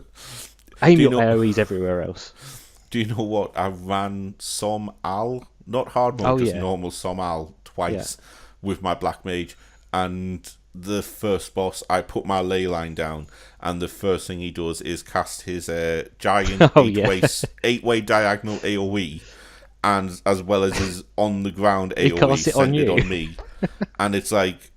Aim your AoEs everywhere else. Do you know what? I ran Som Al, not hard mode, just normal Som Al twice with my Black Mage, and the first boss, I put my ley line down, and the first thing he does is cast his giant 8-way diagonal AoE, and as well as his on the ground AoE centered on me. And it's like,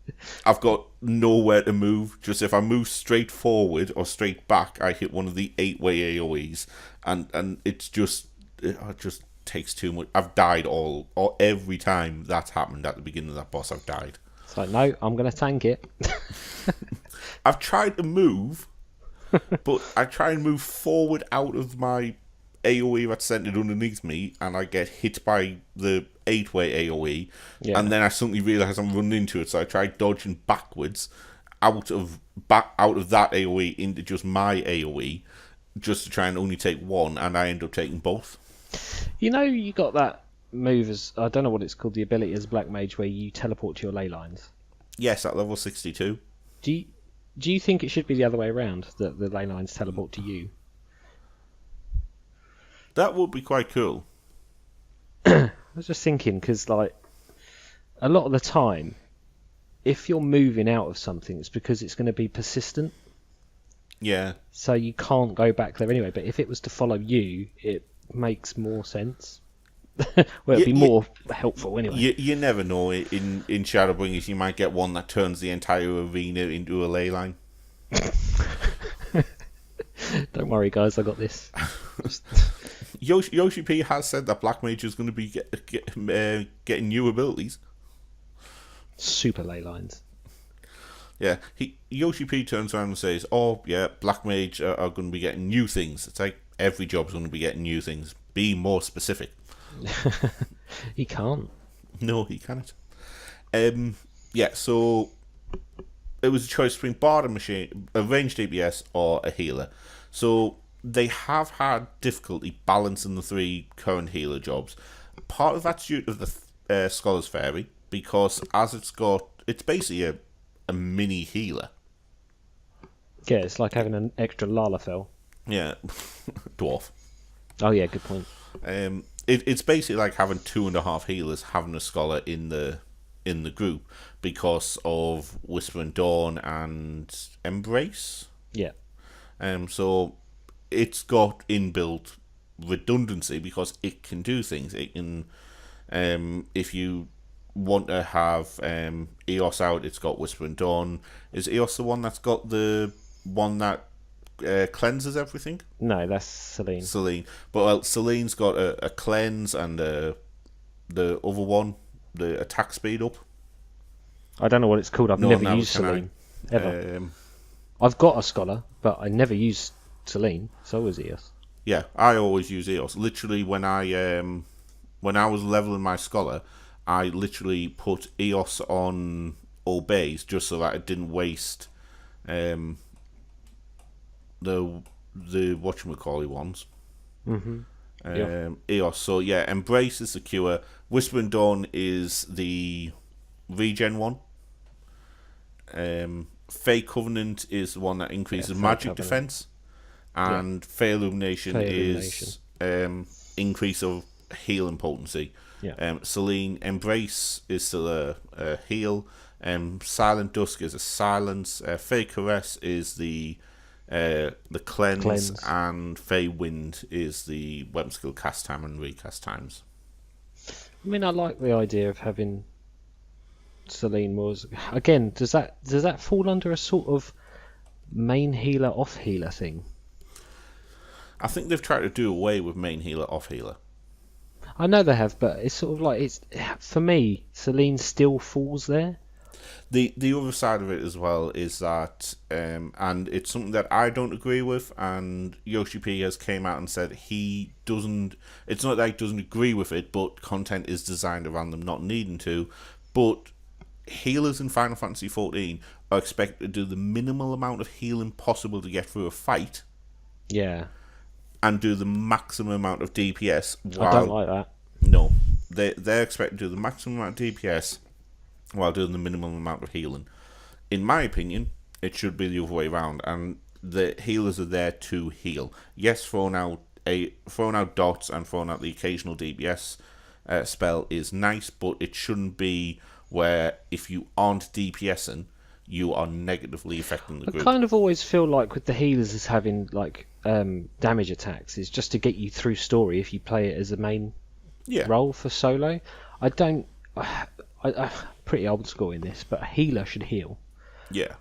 I've got nowhere to move. Just if I move straight forward or straight back, I hit one of the 8-way AoEs, and it just takes too much. I've died every time that's happened at the beginning of that boss. I've died. It's like, no, I'm going to tank it. I've tried to move, but I try and move forward out of my AoE that's centered underneath me, and I get hit by the 8-way AoE, and then I suddenly realise I'm running into it, so I try dodging backwards out of that AoE into just my AoE, just to try and only take one, and I end up taking both. You know, you got that move as, I don't know what it's called, the ability as Black Mage where you teleport to your ley lines. Yes, at level 62. Do you think it should be the other way around, that the ley lines teleport to you? That would be quite cool. I was just thinking, because like a lot of the time, if you're moving out of something, it's because it's going to be persistent. Yeah. So you can't go back there anyway. But if it was to follow you, it makes more sense. Well, it'd be more helpful anyway. You never know. In Shadowbringers, you might get one that turns the entire arena into a ley line. Don't worry, guys, I got this. Yoshi P has said that Black Mage is going to be getting new abilities. Super ley lines. Yeah, Yoshi P turns around and says, "Oh yeah, Black Mage are going to be getting new things." It's like every job's going to be getting new things. Be more specific. He can't. No, he can't. Yeah, so it was a choice between Bard and Machine, a ranged DPS or a healer. So they have had difficulty balancing the three current healer jobs. Part of that's due to the Scholar's Fairy, because as it's basically a mini healer. Yeah, it's like having an extra Lalafell. Yeah, dwarf. Oh yeah, good point. It's basically like having 2.5 healers having a scholar in the group because of Whisper and Dawn and Embrace. Yeah. So it's got inbuilt redundancy because it can do things. It can, if you want to have Eos out, it's got Whisper and Dawn. Is Eos the one that's got the one that cleanses everything? No, that's Celine. But Celine's got a cleanse and the other one, the attack speed up. I don't know what it's called. I've never used Celine ever. I've got a scholar, but I never used Celine. So was Eos. Yeah, I always use Eos. Literally, when I was leveling my scholar, I literally put Eos on obeys just so that it didn't waste the whatchamacallit ones. Mm-hmm. Eos. So yeah, Embrace is the cure. Whisper and Dawn is the regen one. Fey Covenant is the one that increases magic defense, and Fey Illumination is increase of healing potency. Yeah. Celine Embrace is still a heal. Silent Dusk is a silence. Fey Caress is the cleanse, and Fey Wind is the weapon skill cast time and recast times. I mean, I like the idea of having Celine was again. Does that fall under a sort of main healer off healer thing? I think they've tried to do away with main healer, off healer. I know they have, but it's sort of like, it's for me, Celine still falls there. The other side of it as well is that, and it's something that I don't agree with, and Yoshi P has came out and said he doesn't, it's not that he doesn't agree with it, but content is designed around them not needing to, but healers in Final Fantasy XIV are expected to do the minimal amount of healing possible to get through a fight. Yeah. And do the maximum amount of DPS. I don't like that. No. They're expected to do the maximum amount of DPS while doing the minimum amount of healing. In my opinion, it should be the other way around, and the healers are there to heal. Yes, throwing out dots and throwing out the occasional DPS spell is nice, but it shouldn't be where if you aren't DPSing, you are negatively affecting the group. I kind of always feel like with the healers as having like damage attacks is just to get you through story if you play it as a main role for solo. I'm pretty old school in this, but a healer should heal. Yeah.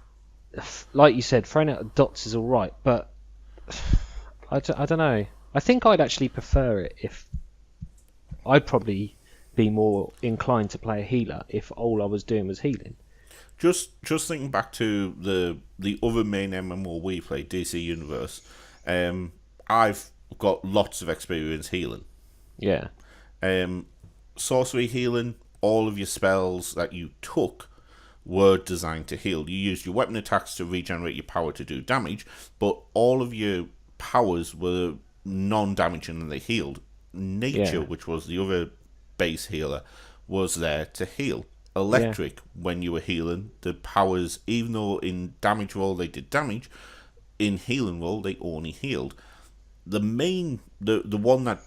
Like you said, throwing out dots is alright, but I don't know. I think I'd actually prefer it if... I'd probably be more inclined to play a healer if all I was doing was healing. Just thinking back to the other main MMO we play, DC Universe, I've got lots of experience healing. Yeah. Sorcery healing, all of your spells that you took were designed to heal. You used your weapon attacks to regenerate your power to do damage, but all of your powers were non-damaging and they healed. Nature, which was the other base healer, was there to heal. Electric, when you were healing, the powers, even though in damage roll they did damage, in healing roll they only healed. The one that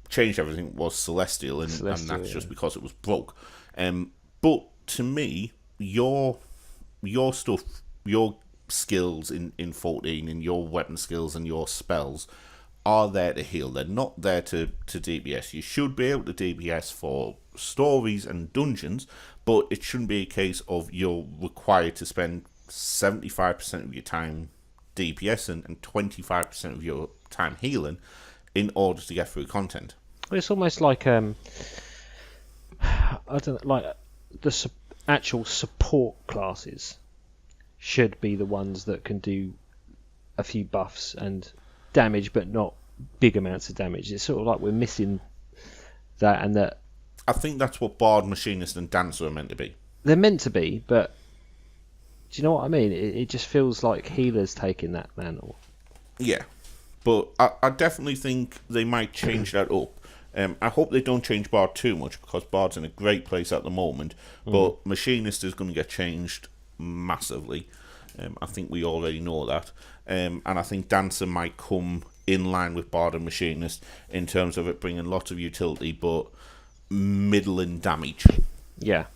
changed everything was Celestial, and that's just because it was broke. But to me, your stuff, your skills in 14, and your weapon skills and your spells are there to heal. They're not there to DPS. You should be able to DPS for stories and dungeons, but it shouldn't be a case of you're required to spend 75% of your time DPSing and 25% of your time healing in order to get through content. It's almost like I don't like the actual support classes should be the ones that can do a few buffs and damage, but not big amounts of damage. It's sort of like we're missing that, and that. I think that's what Bard, Machinist, and Dancer are meant to be. They're meant to be, but do you know what I mean? It just feels like healers taking that mantle. Yeah, but I definitely think they might change that up. I hope they don't change Bard too much, because Bard's in a great place at the moment, but Machinist is going to get changed massively. I think we already know that. And I think Dancer might come in line with Bard and Machinist in terms of it bringing lots of utility, but middling damage. Yeah.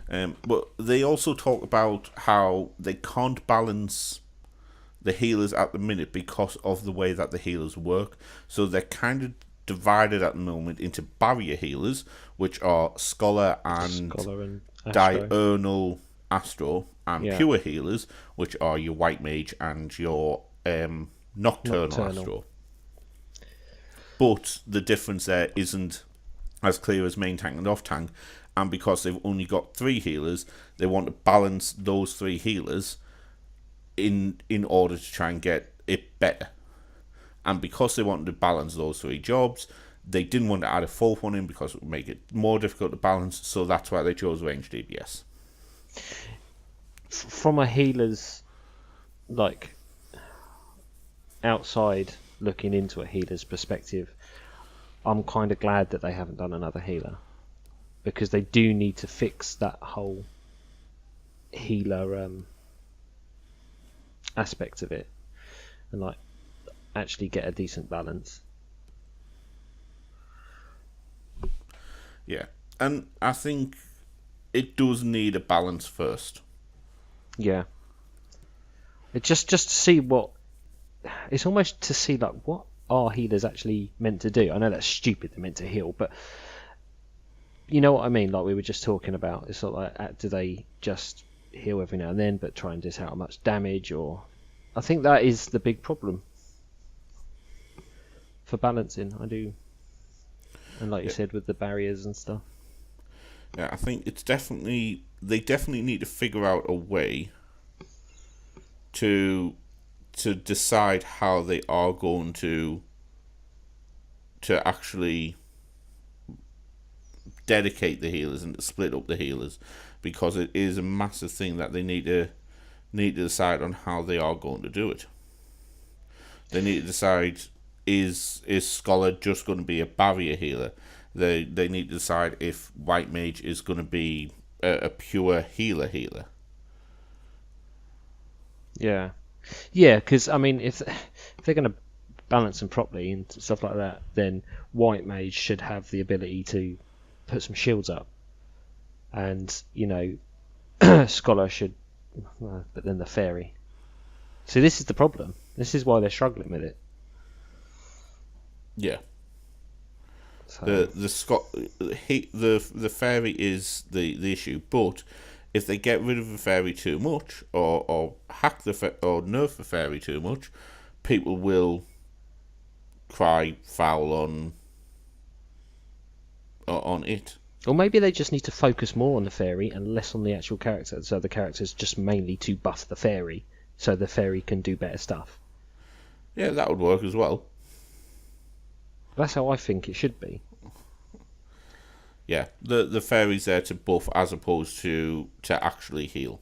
But they also talk about how they can't balance the healers at the minute because of the way that the healers work. So they're kind of divided at the moment into barrier healers, which are Scholar and Diurnal Astro, and pure healers, which are your White Mage and your Nocturnal Astro. But the difference there isn't as clear as main tank and off tank, and because they've only got 3 healers, they want to balance those 3 healers in order to try and get it better. And because they wanted to balance those 3 jobs, they didn't want to add a 4th one in because it would make it more difficult to balance, so that's why they chose range DPS. From a healer's, like, outside looking into a healer's perspective, I'm kind of glad that they haven't done another healer, because they do need to fix that whole healer aspect of it, and like actually get a decent balance. Yeah, and I think it does need a balance first. Yeah. It just to see what... It's almost to see, like, what are healers actually meant to do? I know that's stupid, they're meant to heal, but... You know what I mean? Like we were just talking about. It's sort of like, do they just heal every now and then, but try and dish out much damage? Or I think that is the big problem. for balancing. I do, and like you said, with the barriers and stuff. Yeah, I think they definitely need to figure out a way to decide how they are going to actually dedicate the healers and to split up the healers, because it is a massive thing that they need to decide on how they are going to do it. They need to decide, is Scholar just going to be a barrier healer? They need to decide if White Mage is going to be a pure healer. Yeah, because I mean, if they're going to balance them properly and stuff like that, then White Mage should have the ability to put some shields up, and Scholar should, but then the Fairy. So this is the problem. This is why they're struggling with it. Yeah. So. The Fairy is the issue, but if they get rid of the Fairy too much, or hack or nerf the Fairy too much, people will cry foul on it. Or maybe they just need to focus more on the Fairy and less on the actual character, so the character's just mainly to buff the Fairy, so the Fairy can do better stuff. Yeah, that would work as well. That's how I think it should be. Yeah, the Fairy's there to buff as opposed to actually heal.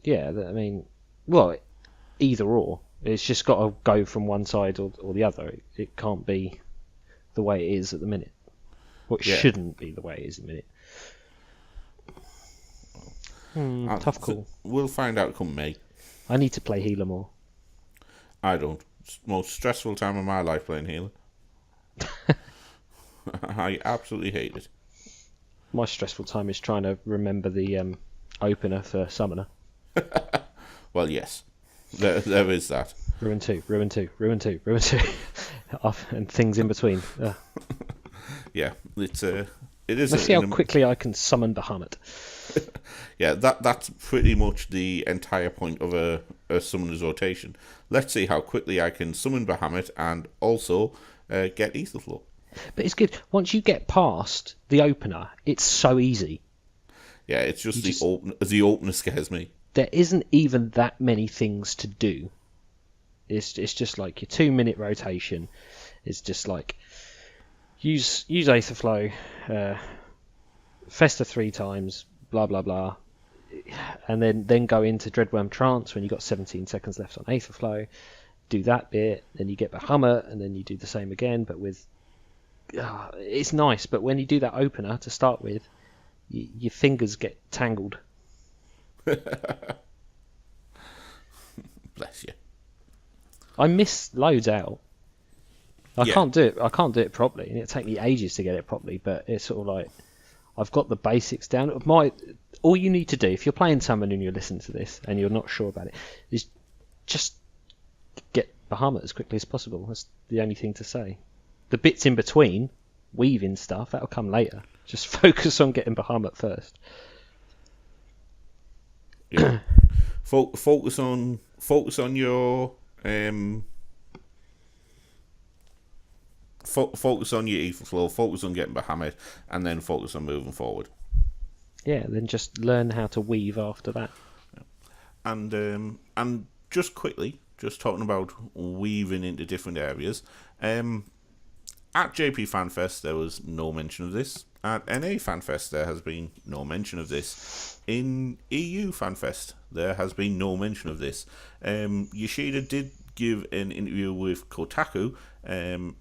Yeah, I mean, well, either or. It's just got to go from one side or the other. It can't be the way it is at the minute. Well, it shouldn't be the way it is at the minute. Tough call. We'll find out come May. I need to play healer more. I don't. It's the most stressful time of my life playing healer. I absolutely hate it. My stressful time is trying to remember the opener for Summoner. Well, yes. There is that. Ruin 2, Ruin 2, Ruin 2, Ruin 2. And things in between. Yeah, it is. Let's see how quickly I can summon Bahamut. Yeah, that's pretty much the entire point of a summoner's rotation. Let's see how quickly I can summon Bahamut and also get Etherflow. But it's good. Once you get past the opener, it's so easy. Yeah, it's just the opener scares me. There isn't even that many things to do. It's just like your 2-minute rotation. It's just like use Aetherflow, Fester 3 times, blah blah blah, and then go into Dreadworm Trance when you've got 17 seconds left on Aetherflow. Do that bit, then you get Bahamut, and then you do the same again, but with it's nice. But when you do that opener to start with, your fingers get tangled. Bless you. I miss loads out. I can't do it properly, and it'll take me ages to get it properly. But it's sort of like I've got the basics down. All you need to do if you're playing Summon and you're listening to this and you're not sure about it is just get Bahamut as quickly as possible. That's the only thing to say. The bits in between, weaving stuff, that'll come later. Just focus on getting Bahamut first. Yeah. Focus on your focus on your Etherflow, focus on getting Bahamut, and then focus on moving forward. Yeah, then just learn how to weave after that. And just quickly, just talking about weaving into different areas. At JP FanFest, there was no mention of this. At NA FanFest, there has been no mention of this. In EU FanFest, there has been no mention of this. Yoshida did give an interview with Kotaku and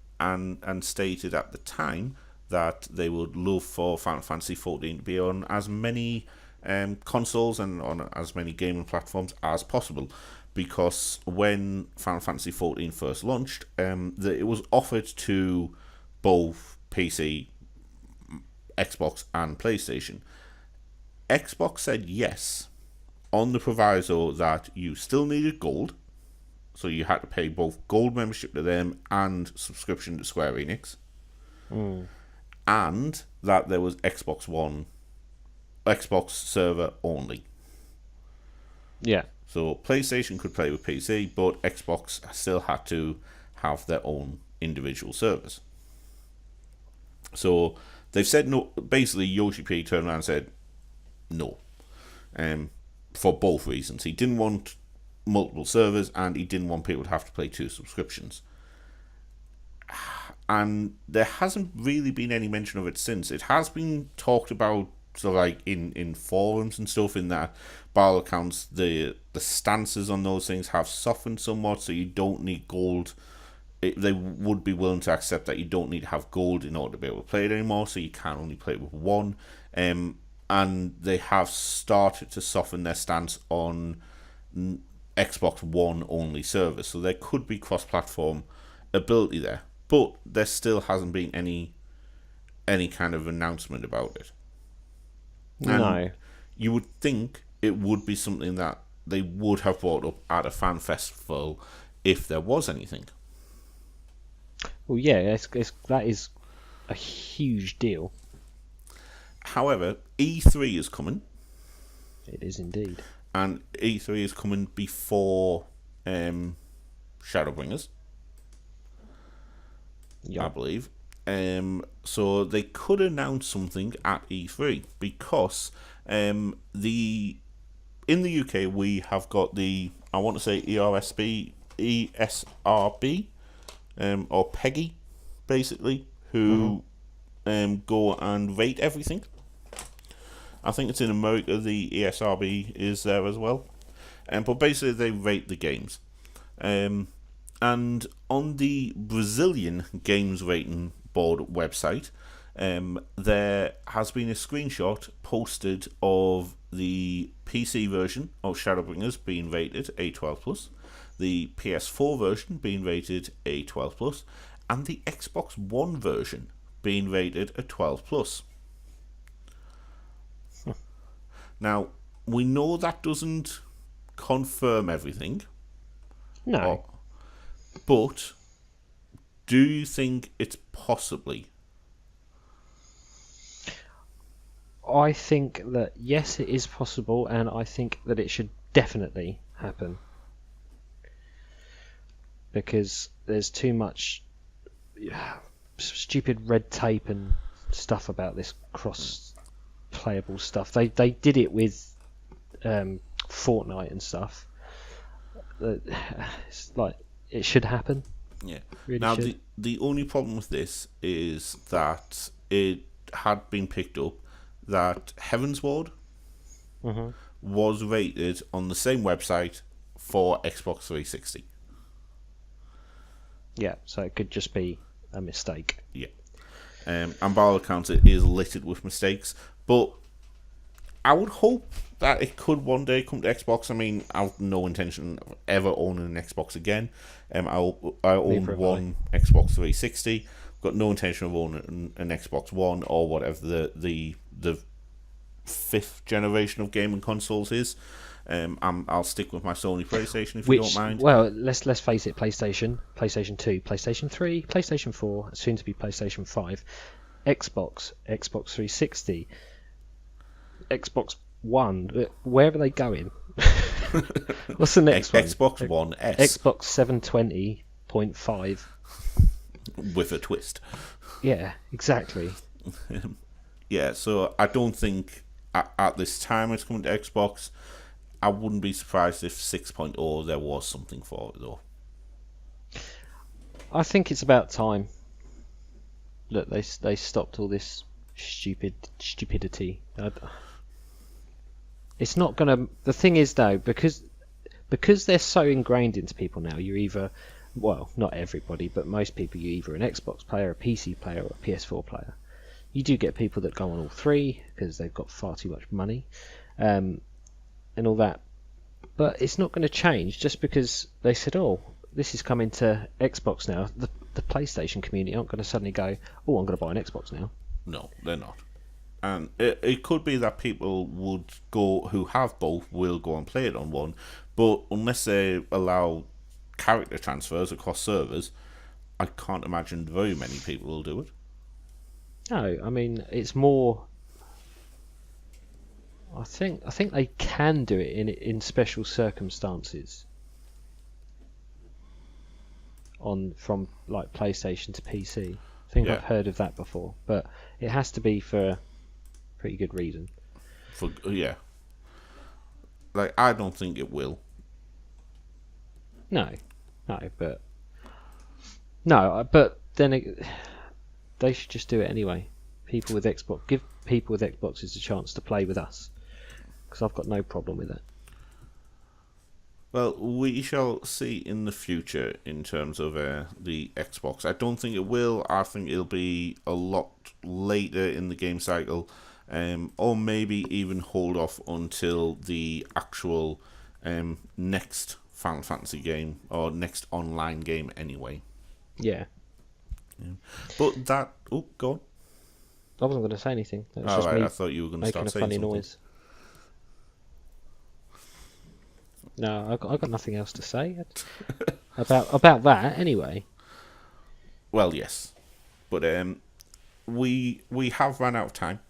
stated at the time that they would love for Final Fantasy XIV to be on as many consoles and on as many gaming platforms as possible. Because when Final Fantasy XIV first launched, it was offered to both PC, Xbox and PlayStation. Xbox said yes on the proviso that you still needed gold, so you had to pay both gold membership to them and subscription to Square Enix, and that there was Xbox server only. Yeah. So PlayStation could play with PC, but Xbox still had to have their own individual servers. So they've said no. Basically, Yoshi P turned around and said no, for both reasons. He didn't want multiple servers, and he didn't want people to have to play 2 subscriptions. And there hasn't really been any mention of it since. It has been talked about, so like in forums and stuff, in that by all accounts the stances on those things have softened somewhat, so you don't need gold. They would be willing to accept that you don't need to have gold in order to be able to play it anymore, so you can only play it with one. And they have started to soften their stance on Xbox One only servers, so there could be cross-platform ability there, but there still hasn't been any kind of announcement about it. And no. You would think it would be something that they would have brought up at a fan festival if there was anything. Well, yeah, that is a huge deal. However, E3 is coming. It is indeed. And E3 is coming before Shadowbringers, Yep. I believe. So they could announce something at E3, because in the UK we have got the, I want to say ESRB, or Peggy, basically, who go and rate everything. I think it's in America, the ESRB is there as well. But basically they rate the games. And on the Brazilian Games Rating Board website, there has been a screenshot posted of the PC version of Shadowbringers being rated A12+, the PS4 version being rated A12+, and the Xbox One version being rated a 12+. Now, we know that doesn't confirm everything. No. But do you think it's possibly? I think that yes, it is possible, and I think that it should definitely happen. Because there's too much stupid red tape and stuff about this cross-playable stuff. They did it with Fortnite and stuff. It's like, it should happen. Yeah. Really now should. the only problem with this is that it had been picked up that Heaven's Ward was rated on the same website for Xbox 360. Yeah, so it could just be a mistake. Yeah. And by all accounts, it is littered with mistakes. But I would hope that it could one day come to Xbox. I mean, I've no intention of ever owning an Xbox again. I own one Xbox 360. Got no intention of owning an Xbox One or whatever the fifth generation of gaming consoles is. I'll stick with my Sony PlayStation if you don't mind. Well, let's face it: PlayStation 2, PlayStation 3, PlayStation 4, soon to be PlayStation 5, Xbox 360, Xbox One. Where are they going? What's the next one? Xbox One S. Xbox 720.5. With a twist. Yeah, exactly. Yeah, so I don't think at this time it's coming to Xbox. I wouldn't be surprised if 6.0 there was something for it, though. I think it's about time. Look, they stopped all this stupidity. It's not gonna. The thing is, though, because they're so ingrained into people now, you're either, well, not everybody, but most people, you're either an Xbox player, a PC player, or a PS4 player. You do get people that go on all three because they've got far too much money. And all that, but it's not going to change just because they said, "Oh, this is coming to Xbox now." The PlayStation community aren't going to suddenly go, "Oh, I'm going to buy an Xbox now." No, they're not. And it could be that people would go who have both will go and play it on one, but unless they allow character transfers across servers, I can't imagine very many people will do it. No, I mean it's more. I think they can do it in special circumstances. From like PlayStation to PC. I think I've heard of that before, but it has to be for a pretty good reason. Like, I don't think it will. No, but then they should just do it anyway. Give people with Xboxes a chance to play with us, because I've got no problem with it. Well, we shall see in the future in terms of the Xbox. I don't think it will. I think it'll be a lot later in the game cycle, or maybe even hold off until the actual next Final Fantasy game, or next online game anyway. Yeah. But that... Oh, go on. I wasn't going to say anything. I thought you were going to start saying something. Making a funny noise. No, I got nothing else to say about that anyway. Well, yes, but we have run out of time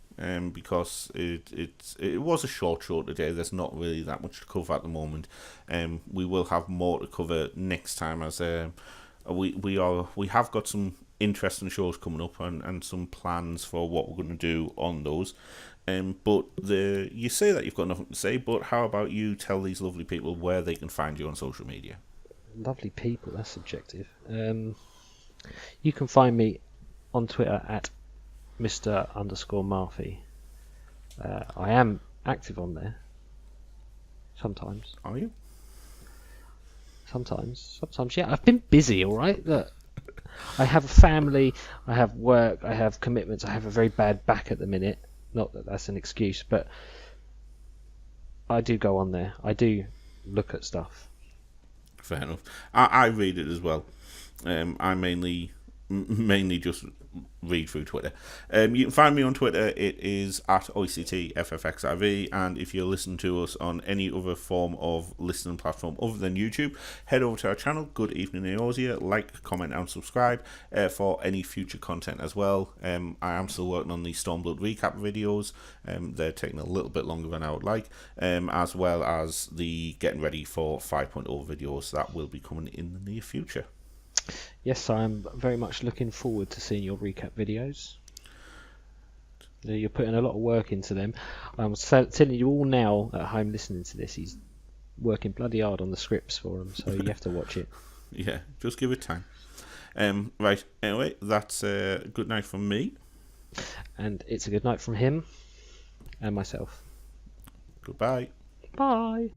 because it was a short show today. There's not really that much to cover at the moment. We will have more to cover next time, as we have got some interesting shows coming up and some plans for what we're going to do on those. But you say that you've got nothing to say, but how about you tell these lovely people where they can find you on social media? Lovely people, that's subjective. You can find me on Twitter at Mr_Marfy. I am active on there. Sometimes. Are you? Sometimes, yeah. I've been busy, alright? Look, I have a family, I have work, I have commitments, I have a very bad back at the minute. Not that that's an excuse, but I do go on there. I do look at stuff. Fair enough. I read it as well. I mainly just read through Twitter. You can find me on Twitter. It is at OistyFFXIV, and if you're listening to us on any other form of listening platform other than YouTube, head over to our channel, Good Evening Eorzea, like, comment and subscribe for any future content as well. I am still working on the Stormblood recap videos. They're taking a little bit longer than I would like, as well as the getting ready for 5.0 videos that will be coming in the near future. Yes, I am very much looking forward to seeing your recap videos. You're putting a lot of work into them. I'm telling you all now at home listening to this, he's working bloody hard on the scripts for them, so you have to watch it. Yeah, just give it time. Right, anyway, that's a good night from me. And it's a good night from him and myself. Goodbye. Bye.